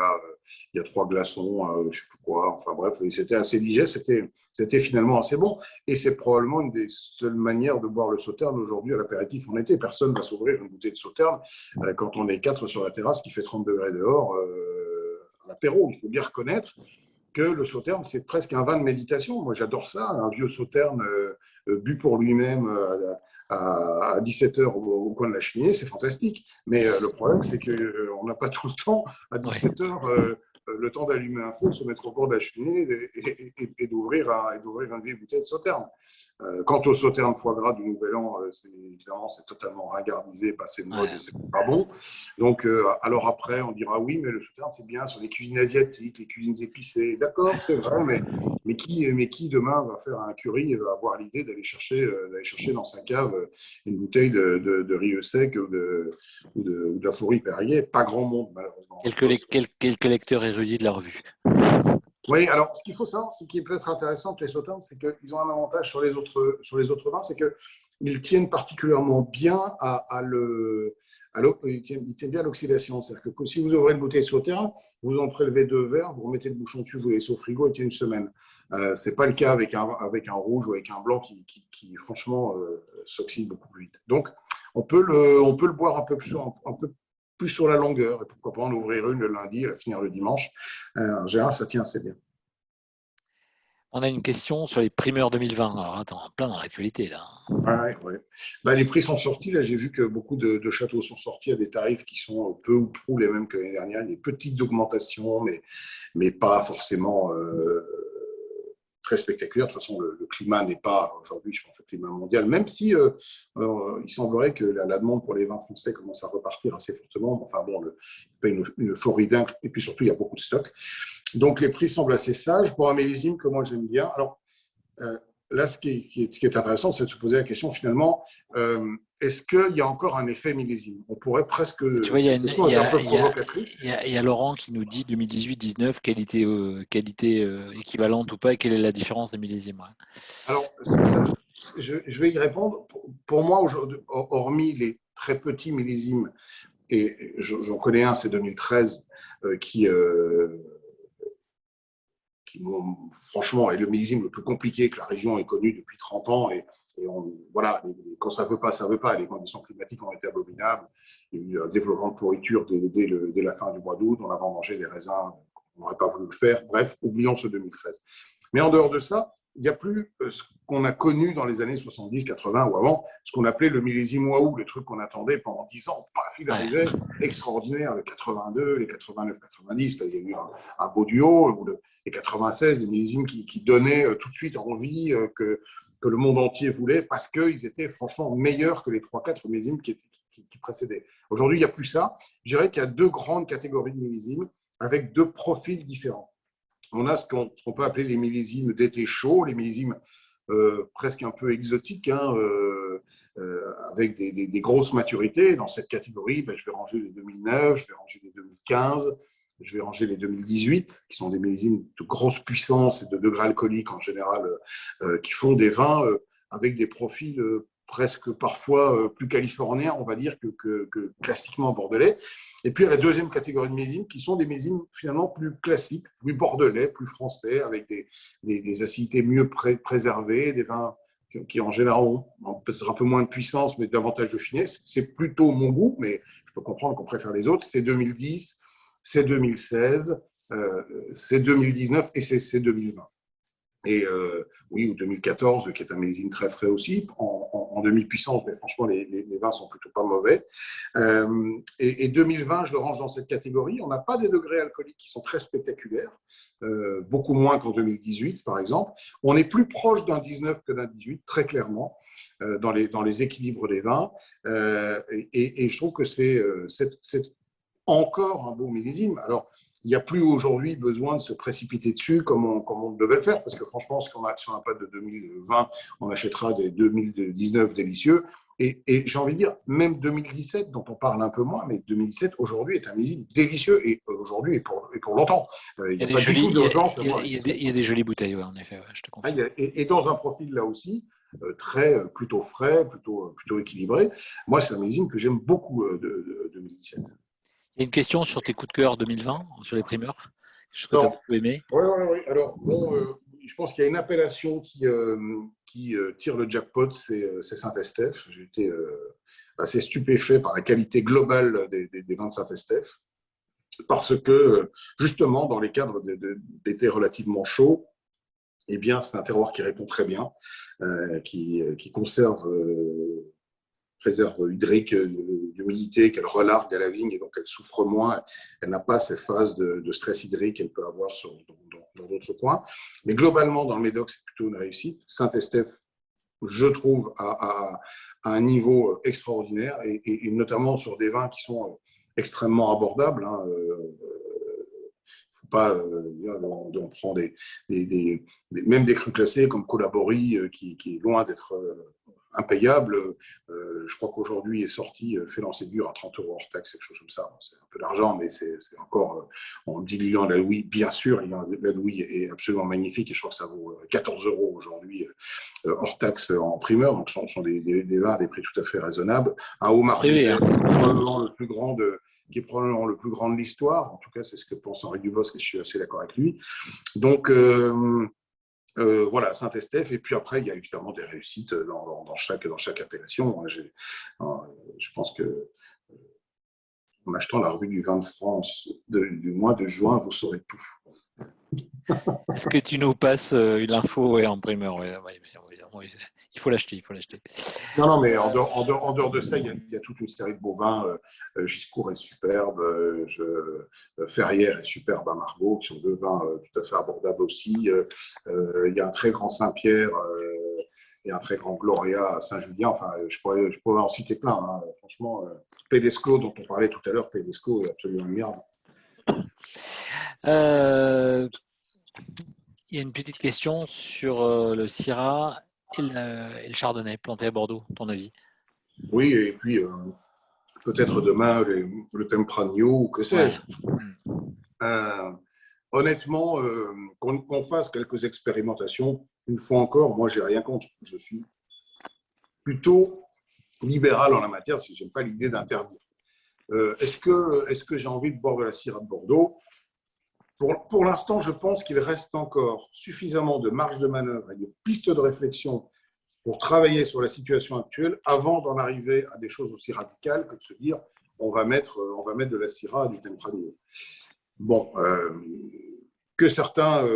y a 3 glaçons, je ne sais plus quoi. Enfin bref, c'était assez digeste, c'était finalement assez bon. Et c'est probablement une des seules manières de boire le sauterne aujourd'hui à l'apéritif en été. Personne ne va s'ouvrir une bouteille de sauterne quand on est 4 sur la terrasse qui fait 30 degrés dehors. À l'apéro, il faut bien reconnaître que le sauterne, c'est presque un vin de méditation. Moi, j'adore ça, un vieux sauterne bu pour lui-même à 17 heures au coin de la cheminée, c'est fantastique. Mais le problème, c'est qu'on n'a pas tout le temps, à 17 heures, le temps d'allumer un feu, de se mettre au bord de la cheminée et d'ouvrir une vieille bouteille de sauterne. Quant au sauterne foie gras du Nouvel An, évidemment, c'est totalement ringardisé, passé de mode, Ouais. et c'est pas bon. Donc, alors après, on dira oui, mais le sauterne, c'est bien sur les cuisines asiatiques, les cuisines épicées. D'accord, c'est vrai, mais qui demain va faire un curry et va avoir l'idée d'aller chercher dans sa cave une bouteille de riz sec ou de la fourrie Perrier? Pas grand monde, malheureusement. Quelques lecteurs érudits de la revue. Oui, alors ce qu'il faut savoir, ce qui est peut-être intéressant avec les sauternes, c'est qu'ils ont un avantage sur les autres vins, c'est qu'ils tiennent particulièrement bien ils tiennent bien à l'oxydation. C'est-à-dire que si vous ouvrez une bouteille de sauterne, vous en prélevez 2 verres, vous remettez le bouchon dessus, vous laissez au frigo, il tient une semaine. Ce n'est pas le cas avec un rouge ou avec un blanc qui franchement, s'oxyde beaucoup plus vite. Donc, on peut le boire un peu plus sur la longueur. Et pourquoi pas en ouvrir une le lundi et la finir le dimanche. En général, ça tient assez bien. On a une question sur les primeurs 2020. Alors, attends, plein dans l'actualité, là. Ouais. Bah, les prix sont sortis. Là, j'ai vu que beaucoup de châteaux sont sortis à des tarifs qui sont peu ou prou les mêmes que l'année dernière. Des petites augmentations, mais pas forcément très spectaculaires. De toute façon, le climat n'est pas, aujourd'hui, je pense, le climat mondial, même si il semblerait que la demande pour les vins français commence à repartir assez fortement. Enfin bon, pas une euphorie dingue. Et puis surtout, il y a beaucoup de stocks. Donc, les prix semblent assez sages pour un millésime que moi, j'aime bien. Alors, là, ce qui est intéressant, c'est de se poser la question, finalement, est-ce qu'il y a encore un effet millésime? On pourrait presque… Tu vois, il provocatrice. y a Laurent qui nous dit 2018-19, qualité équivalente ou pas, et quelle est la différence des millésimes. Alors, je vais y répondre. Pour moi, hormis les très petits millésimes, et j'en connais un, c'est 2013, qui franchement, est le millésime le plus compliqué que la région ait connu depuis 30 ans. Voilà, quand ça ne veut pas, ça ne veut pas. Les conditions climatiques ont été abominables. Il y a eu un développement de pourriture dès la fin du mois d'août. On a mangé des raisins, on n'aurait pas voulu le faire. Bref, oublions ce 2013. Mais en dehors de ça, il n'y a plus ce qu'on a connu dans les années 70, 80 ou avant, ce qu'on appelait le millésime waouh, le truc qu'on attendait pendant 10 ans. Paf, il arrivait, extraordinaire, le 82, les 89, 90, là, il y a eu un beau duo, les 96, des millésimes qui donnaient tout de suite envie que le monde entier voulait parce qu'ils étaient franchement meilleurs que les 3-4 millésimes qui précédaient. Aujourd'hui, il n'y a plus ça. Je dirais qu'il y a 2 grandes catégories de millésimes avec 2 profils différents. On a ce qu'on peut appeler les millésimes d'été chaud, les millésimes presque un peu exotiques, avec des grosses maturités. Dans cette catégorie, je vais ranger les 2009, je vais ranger les 2015, je vais ranger les 2018, qui sont des millésimes de grosse puissance et de degré alcoolique en général, qui font des vins avec des profils presque parfois plus californiens, on va dire, que classiquement bordelais. Et puis, il y a la deuxième catégorie de millésimes, qui sont des millésimes finalement plus classiques, plus bordelais, plus français, avec des acidités mieux préservées, des vins qui en général ont peut-être un peu moins de puissance, mais davantage de finesse. C'est plutôt mon goût, mais je peux comprendre qu'on préfère les autres. C'est 2010, c'est 2016, c'est 2019 et c'est 2020. Et oui, ou 2014, qui est un millésime très frais aussi, en demi-puissance, mais franchement, les vins sont plutôt pas mauvais. Et 2020, je le range dans cette catégorie. On n'a pas des degrés alcooliques qui sont très spectaculaires, beaucoup moins qu'en 2018, par exemple. On est plus proche d'un 19 que d'un 18, très clairement, dans les équilibres des vins. Et je trouve que c'est encore un beau millésime. Alors, il n'y a plus aujourd'hui besoin de se précipiter dessus comme on devait le faire, parce que franchement, si on n'a pas de 2020, on achètera des 2019 délicieux. Et j'ai envie de dire, même 2017, dont on parle un peu moins, mais 2017 aujourd'hui est un millésime délicieux, et aujourd'hui et pour longtemps. Il n'y a pas du tout d'urgence. Il y a des jolies bouteilles, ouais, en effet, ouais, je te confirme. Et dans un profil là aussi, plutôt frais, plutôt équilibré. Moi, c'est un millésime que j'aime beaucoup de 2017. Il y a une question sur tes coups de cœur 2020, sur les primeurs, ce que tu as Alors, beaucoup aimé. oui. Alors, bon, je pense qu'il y a une appellation qui tire le jackpot, c'est Saint-Estèphe. J'ai été assez stupéfait par la qualité globale des vins de Saint-Estèphe, parce que, justement, dans les cadres d'été relativement chauds, eh bien, c'est un terroir qui répond très bien, qui conserve réserve hydrique d'humidité qu'elle relargue à la vigne et donc elle souffre moins. Elle n'a pas ces phases de stress hydrique qu'elle peut avoir dans d'autres coins. Mais globalement, dans le Médoc, c'est plutôt une réussite. Saint-Estèphe, je trouve, à un niveau extraordinaire et notamment sur des vins qui sont extrêmement abordables. Pas, on prend même des crus classés comme Collaborie qui est loin d'être impayable. Je crois qu'aujourd'hui est sorti Félan-Ségur à 30 € hors taxe, quelque chose comme ça. C'est un peu d'argent, mais c'est encore en diluant la Louis. Bien sûr, la Louis est absolument magnifique et je crois que ça vaut 14 € aujourd'hui hors taxe en primeur. Donc, ce sont des vins à des prix tout à fait raisonnables. Un Haut-Martin, probablement le plus grand qui est probablement le plus grand de l'histoire. En tout cas, c'est ce que pense Henri Dubosc et je suis assez d'accord avec lui. Donc, voilà, Saint-Estèphe. Et puis après, il y a évidemment des réussites dans chaque appellation. Je pense que en achetant la revue du vin de France du mois de juin, vous saurez tout. Est-ce que tu nous passes une info en primeur? Oui, il faut l'acheter, Non, mais en dehors de ça, il y a toute une série de beaux vins. Giscourt est superbe, Ferrières est superbe à Margaux, qui sont deux vins tout à fait abordables aussi. Il y a un très grand Saint-Pierre et un très grand Gloria à Saint-Julien. Enfin, je pourrais en citer plein. Franchement, Pédesco, dont on parlait tout à l'heure, Pédesco est absolument admirable. Il y a une petite question sur le Syrah et le Chardonnay planté à Bordeaux, ton avis? Oui, et puis peut-être demain le Tempranillo ou que sais-je. Honnêtement, qu'on fasse quelques expérimentations, une fois encore, moi, j'ai rien contre. Je suis plutôt libéral en la matière, si je n'aime pas l'idée d'interdire. Est-ce que j'ai envie de boire de la Syrah de Bordeaux? Pour l'instant, je pense qu'il reste encore suffisamment de marge de manœuvre et de pistes de réflexion pour travailler sur la situation actuelle avant d'en arriver à des choses aussi radicales que de se dire on va mettre de la Syrah à du Tempranillo. Bon, que certains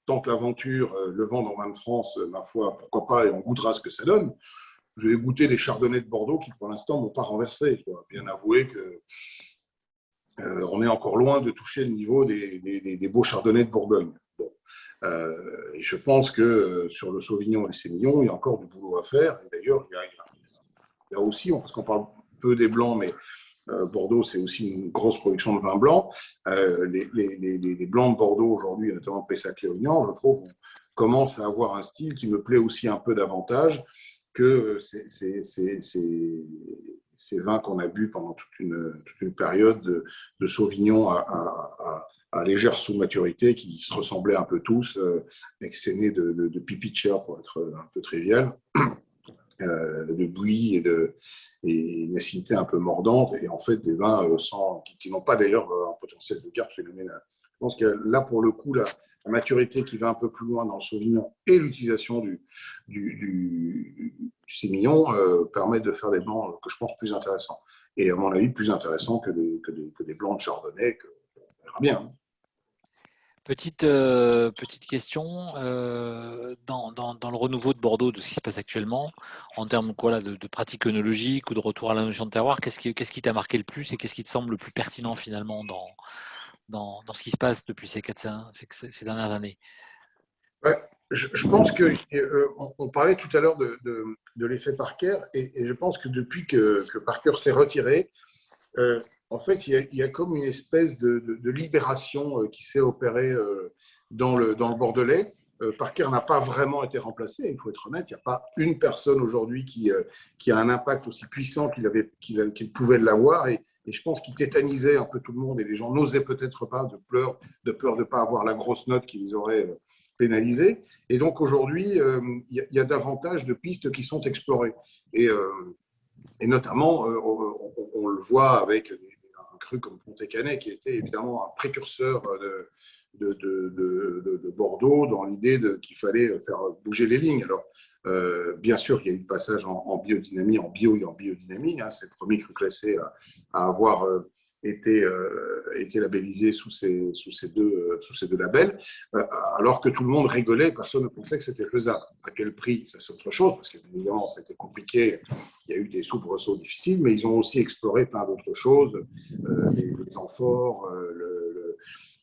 tentent l'aventure, le vendent en vin de France, ma foi, pourquoi pas, et on goûtera ce que ça donne. Je vais goûter les chardonnays de Bordeaux qui, pour l'instant, ne m'ont pas renversé. Je dois bien avouer que on est encore loin de toucher le niveau des beaux chardonnays de Bourgogne. Bon. Et je pense que sur le Sauvignon et le Sémillon, il y a encore du boulot à faire. Et d'ailleurs, il y a aussi, parce qu'on parle peu des blancs, mais Bordeaux, c'est aussi une grosse production de vin blanc. Les blancs de Bordeaux aujourd'hui, notamment Pessac-Léognan, je trouve, commencent à avoir un style qui me plaît aussi un peu davantage que ces vins qu'on a bu pendant toute une période de Sauvignon à légère sous-maturité qui se ressemblaient un peu tous, et que c'est né de pipi de chair, pour être un peu trivial, de bouillie et une acidité un peu mordante, et en fait des vins qui n'ont pas d'ailleurs un potentiel de garde phénoménal. Je pense que là, pour le coup, la maturité qui va un peu plus loin dans le Sauvignon et l'utilisation du Sémillon permettent de faire des blancs que je pense plus intéressants. Et à mon avis, plus intéressants que des blancs de Chardonnay, on verra bien. Petite question, dans le renouveau de Bordeaux, de ce qui se passe actuellement, en termes de pratiques œnologiques ou de retour à la notion de terroir, qu'est-ce qui t'a marqué le plus et qu'est-ce qui te semble le plus pertinent finalement dans ce qui se passe depuis ces dernières années? Ouais, je pense qu'on parlait tout à l'heure de l'effet Parker et je pense que depuis que Parker s'est retiré, En fait, il y a comme une espèce de libération qui s'est opérée dans le Bordelais. Parker n'a pas vraiment été remplacé, il faut être honnête. Il n'y a pas une personne aujourd'hui qui a un impact aussi puissant qu'il pouvait l'avoir. Et je pense qu'il tétanisait un peu tout le monde et les gens n'osaient peut-être pas de peur de ne pas avoir la grosse note qui les aurait pénalisés. Et donc aujourd'hui, il y a davantage de pistes qui sont explorées. Et notamment, on le voit avec un cru comme Pontet-Canet, qui était évidemment un précurseur de Bordeaux dans l'idée qu'il fallait faire bouger les lignes. Alors, bien sûr, il y a eu le passage en biodynamie, en bio et en biodynamie. Hein, c'est le premier cru classé à avoir été labellisé sous ces deux labels, alors que tout le monde rigolait, personne ne pensait que c'était faisable. À quel prix, ça c'est autre chose, parce qu'évidemment, c'était compliqué, il y a eu des soubresauts difficiles, mais ils ont aussi exploré plein d'autres choses, les amphores,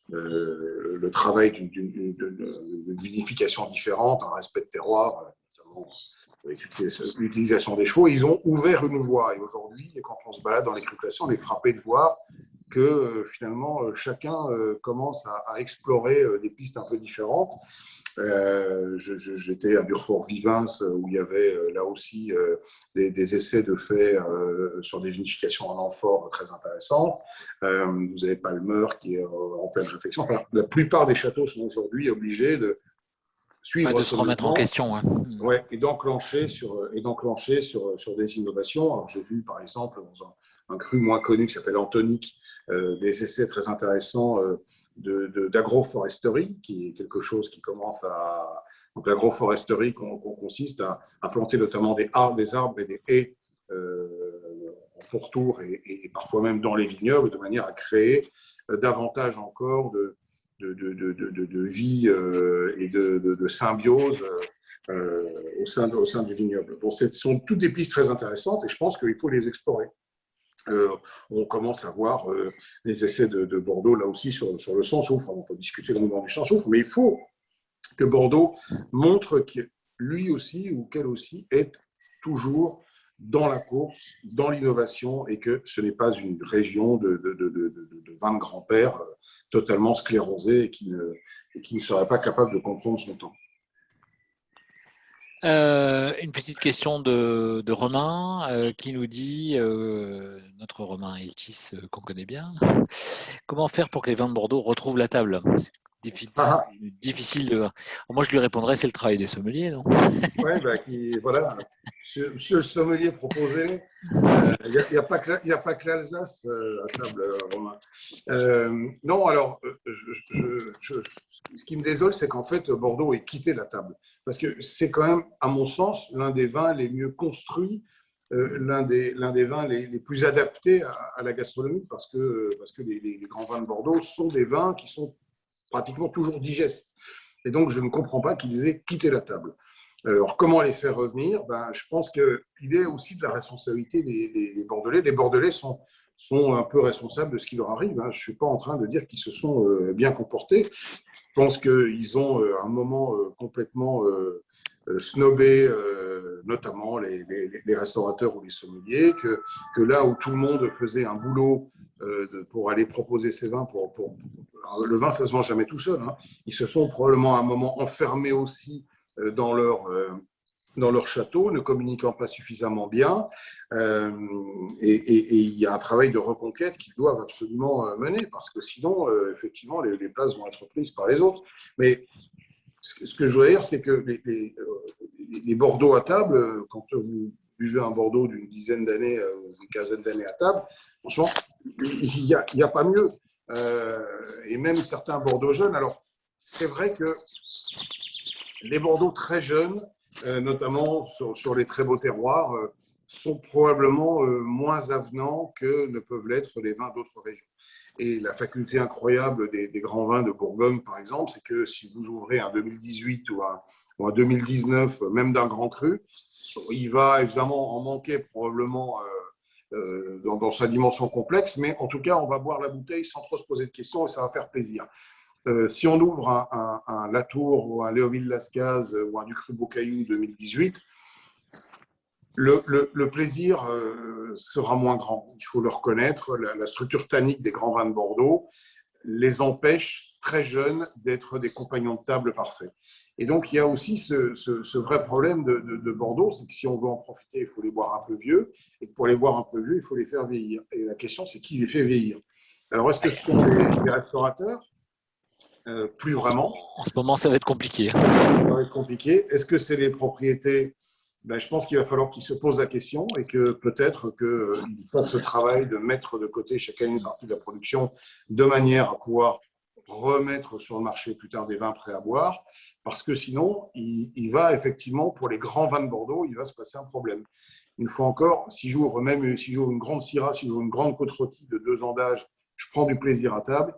le travail d'une vinification différente, un respect de terroir, notamment avec l'utilisation des chevaux. Ils ont ouvert une voie. Et aujourd'hui, quand on se balade dans les crus classés, on est frappé de voir que finalement, chacun commence à explorer des pistes un peu différentes. J'étais à Durfort-Vivens où il y avait là aussi des essais de fait sur des vinifications en amphore très intéressants. Vous avez Palmer qui est en pleine réflexion. Enfin, la plupart des châteaux sont aujourd'hui obligés de suivre de se remettre en question. Ouais. Ouais, et d'enclencher sur des innovations. Alors, j'ai vu par exemple dans un cru moins connu qui s'appelle Antonique des essais très intéressants d'agroforesterie, qui est quelque chose qui commence à. Donc, l'agroforesterie consiste à planter notamment des arbres et des haies en pourtour et parfois même dans les vignobles, de manière à créer davantage encore de vie et de symbiose au sein du vignoble. Bon, ce sont toutes des pistes très intéressantes et je pense qu'il faut les explorer. On commence à voir les essais de Bordeaux, là aussi, sur le sans-soufre. On peut discuter longuement du sans-soufre, mais il faut que Bordeaux montre que lui aussi ou qu'elle aussi est toujours dans la course, dans l'innovation, et que ce n'est pas une région de 20 grands-pères totalement sclérosés et qui ne serait pas capable de comprendre son temps. Une petite question de Romain qui nous dit, notre Romain Eltis qu'on connaît bien, comment faire pour que les vins de Bordeaux retrouvent la table? Difficile. Moi, je lui répondrais, c'est le travail des sommeliers, non? Oui, voilà. Monsieur le sommelier proposé, il n'y a pas que l'Alsace à table, Romain. Non, alors, ce qui me désole, c'est qu'en fait, Bordeaux ait quitté la table. Parce que c'est quand même, à mon sens, l'un des vins les mieux construits, l'un des vins les plus adaptés à la gastronomie, parce que les grands vins de Bordeaux sont des vins qui sont pratiquement toujours digestes. Et donc, je ne comprends pas qu'ils aient quitté la table. Alors, comment les faire revenir? Je pense qu'il est aussi de la responsabilité des Bordelais. Les Bordelais sont un peu responsables de ce qui leur arrive. Je ne suis pas en train de dire qu'ils se sont bien comportés. Je pense qu'ils ont à un moment complètement snobé, notamment les restaurateurs ou les sommeliers, que là où tout le monde faisait un boulot pour aller proposer ses vins, le vin, ça ne se vend jamais tout seul. Hein. Ils se sont probablement à un moment enfermés aussi dans leur château, ne communiquant pas suffisamment bien. Et il y a un travail de reconquête qu'ils doivent absolument mener, parce que sinon, effectivement, les places vont être prises par les autres. Mais ce que je veux dire, c'est que les Bordeaux à table, quand vous buvez un Bordeaux d'une dizaine d'années ou d'une quinzaine d'années à table, franchement, il n'y a pas mieux. Et même certains Bordeaux jeunes. Alors, c'est vrai que les Bordeaux très jeunes, notamment sur les très beaux terroirs, sont probablement moins avenants que ne peuvent l'être les vins d'autres régions. Et la faculté incroyable des grands vins de Bourgogne, par exemple, c'est que si vous ouvrez un 2018 ou un 2019, même d'un grand cru, il va évidemment en manquer probablement dans sa dimension complexe, mais en tout cas, on va boire la bouteille sans trop se poser de questions et ça va faire plaisir. Si on ouvre un Latour ou un Léoville Lascaz ou un Du Cru Beaucaillou 2018, Le plaisir sera moins grand. Il faut le reconnaître. La structure tannique des grands vins de Bordeaux les empêche très jeunes d'être des compagnons de table parfaits. Et donc, il y a aussi ce vrai problème de Bordeaux, c'est que si on veut en profiter, il faut les boire un peu vieux. Et pour les boire un peu vieux, il faut les faire vieillir. Et la question, c'est qui les fait vieillir? Alors, est-ce que ce sont les restaurateurs? Plus vraiment. En ce moment, ça va être compliqué. Ça va être compliqué. Est-ce que c'est les propriétés? Ben, je pense qu'il va falloir qu'ils se posent la question et que peut-être qu'ils fassent ce travail de mettre de côté chacun une partie de la production de manière à pouvoir remettre sur le marché plus tard des vins prêts à boire, parce que sinon, il va effectivement, pour les grands vins de Bordeaux, il va se passer un problème. Une fois encore, si j'ouvre une grande Syrah, si j'ouvre une grande côte rôtie de 2 ans d'âge, je prends du plaisir à table.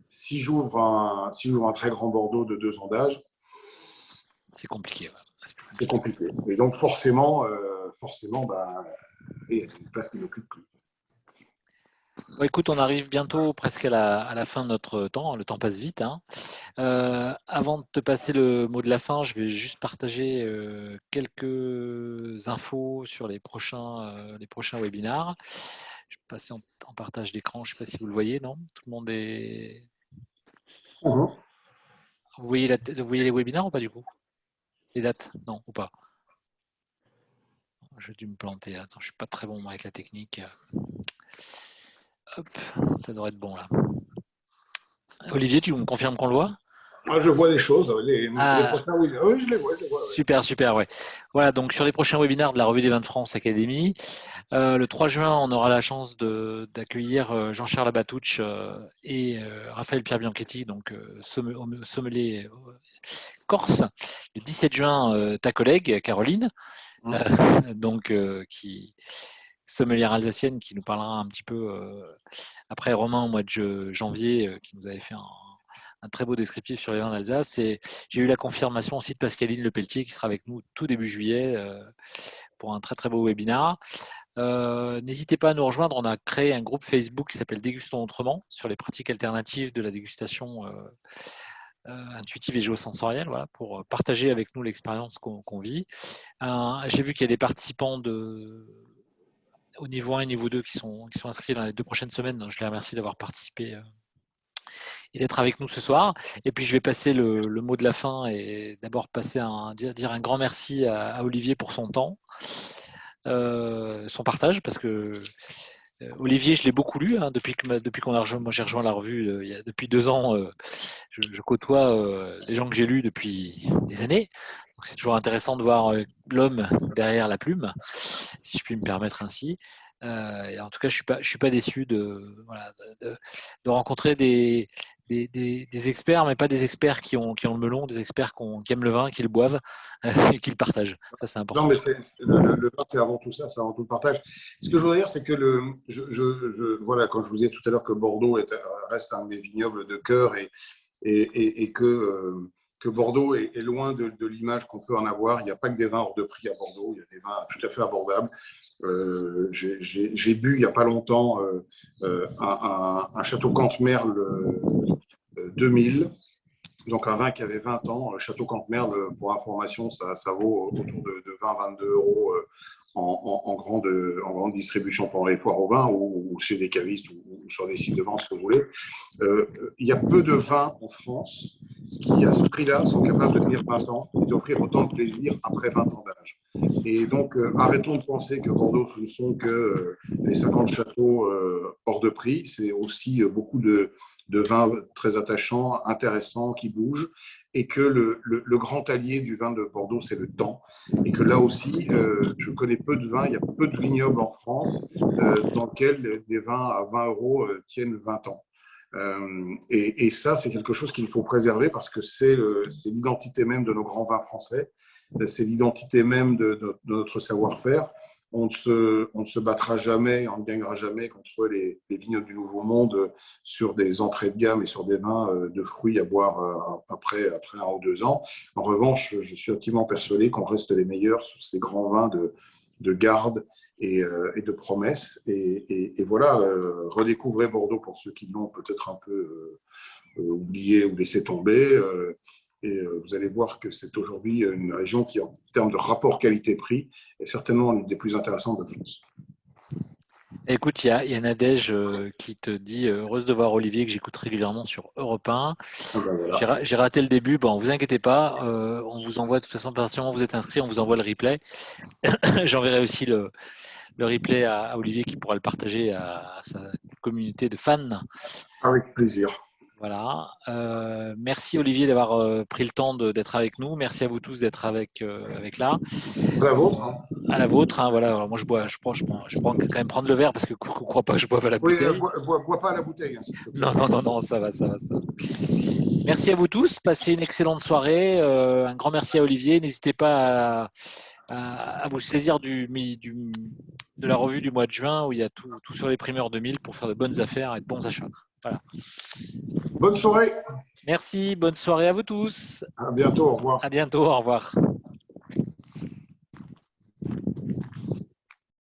Si j'ouvre un très grand Bordeaux de 2 ans d'âge, c'est compliqué. Ouais. C'est compliqué. Et donc, forcément, il y a une place qui n'occupe plus. Bon, écoute, on arrive bientôt presque à la fin de notre temps. Le temps passe vite. Hein. Avant de te passer le mot de la fin, je vais juste partager quelques infos sur les prochains webinars. Je vais passer en partage d'écran. Je ne sais pas si vous le voyez, non? Tout le monde est... Vous voyez les webinars ou pas du coup? Les dates? Non, ou pas? J'ai dû me planter. Attends, je ne suis pas très bon avec la technique. Hop, ça devrait être bon là. Olivier, tu me confirmes qu'on le voit? Je vois les choses. Les prochains, oui, je les vois. Super, super, ouais. Voilà, donc sur les prochains webinaires de la Revue des Vins de France Académie, le 3 juin, on aura la chance d'accueillir Jean-Charles Abatouch et Raphaël Pierre Bianchetti, donc sommelier corse. Le 17 juin, ta collègue Caroline, donc qui sommelière alsacienne, qui nous parlera un petit peu après Romain au mois de janvier, qui nous avait fait un très beau descriptif sur les vins d'Alsace. Et j'ai eu la confirmation aussi de Pascaline Lepelletier qui sera avec nous tout début juillet pour un très très beau webinar. N'hésitez pas à nous rejoindre. On a créé un groupe Facebook qui s'appelle Dégustons autrement sur les pratiques alternatives de la dégustation intuitive et géosensorielle, voilà, pour partager avec nous l'expérience qu'on vit. J'ai vu qu'il y a des participants au niveau 1 et niveau 2 qui sont inscrits dans les 2 prochaines semaines. Donc je les remercie d'avoir participé et d'être avec nous ce soir. Et puis je vais passer le mot de la fin et d'abord dire un grand merci à Olivier pour son temps, son partage, parce que Olivier, je l'ai beaucoup lu hein, depuis qu'on a j'ai rejoint la revue depuis 2 ans. Je côtoie les gens que j'ai lus depuis des années. Donc c'est toujours intéressant de voir l'homme derrière la plume, si je puis me permettre ainsi. Et en tout cas, je suis pas déçu de rencontrer des experts, mais pas des experts qui ont le melon, des experts qui aiment le vin, qui le boivent et qui le partagent. Ça, c'est important. Non, mais le vin, c'est avant tout ça, c'est avant tout le partage. Ce que je voudrais dire, c'est que voilà, quand je vous disais tout à l'heure que Bordeaux reste un de mes vignobles de cœur et que Bordeaux est loin de l'image qu'on peut en avoir. Il n'y a pas que des vins hors de prix à Bordeaux, il y a des vins tout à fait abordables. J'ai bu il n'y a pas longtemps un Château Cantemerle 2000, donc un vin qui avait 20 ans. Château Cantemerle, pour information, ça vaut autour de 20-22 euros en grande distribution pendant les foires au vin ou chez des cavistes ou sur des sites de vente, ce que vous voulez. Il y a peu de vins en France qui, à ce prix-là, sont capables de tenir 20 ans et d'offrir autant de plaisir après 20 ans d'âge. Et donc, arrêtons de penser que Bordeaux, ce ne sont que les 50 châteaux hors de prix. C'est aussi beaucoup de vins très attachants, intéressants, qui bougent. Et que le grand allié du vin de Bordeaux, c'est le temps. Et que là aussi, je connais peu de vins, il y a peu de vignobles en France dans lesquels des vins à 20 euros tiennent 20 ans. Et ça, c'est quelque chose qu'il faut préserver parce que c'est l'identité même de nos grands vins français, c'est l'identité même de notre savoir-faire. On ne se battra jamais, on ne gagnera jamais contre les vignobles du Nouveau Monde sur des entrées de gamme et sur des vins de fruits à boire après 1 ou 2 ans. En revanche, je suis intimement persuadé qu'on reste les meilleurs sur ces grands vins de garde et de promesses. Et voilà, redécouvrez Bordeaux pour ceux qui l'ont peut-être un peu oublié ou laissé tomber. Et vous allez voir que c'est aujourd'hui une région qui, en termes de rapport qualité-prix, est certainement l'une des plus intéressantes de France. Écoute, il y a Nadège qui te dit heureuse de voir Olivier que j'écoute régulièrement sur Europe 1. Voilà. J'ai raté le début. Bon, vous inquiétez pas, on vous envoie de toute façon, à partir du moment où vous êtes inscrit, on vous envoie le replay. J'enverrai aussi le replay à Olivier qui pourra le partager à sa communauté de fans. Avec plaisir. Voilà. Merci Olivier d'avoir pris le temps d'être avec nous. Merci à vous tous d'être avec là. À la vôtre. Hein. À la vôtre. Hein, voilà. Alors, moi je prends quand même prendre le verre parce que ne crois pas que je boive à la bouteille. Oui, bois pas à la bouteille. Hein, non, ça va. Merci à vous tous. Passez une excellente soirée. Un grand merci à Olivier. N'hésitez pas à vous saisir de la revue du mois de juin où il y a tout sur les primeurs 2000 pour faire de bonnes affaires et de bons achats. Voilà. Bonne soirée. Merci, bonne soirée à vous tous. À bientôt, au revoir. À bientôt, au revoir.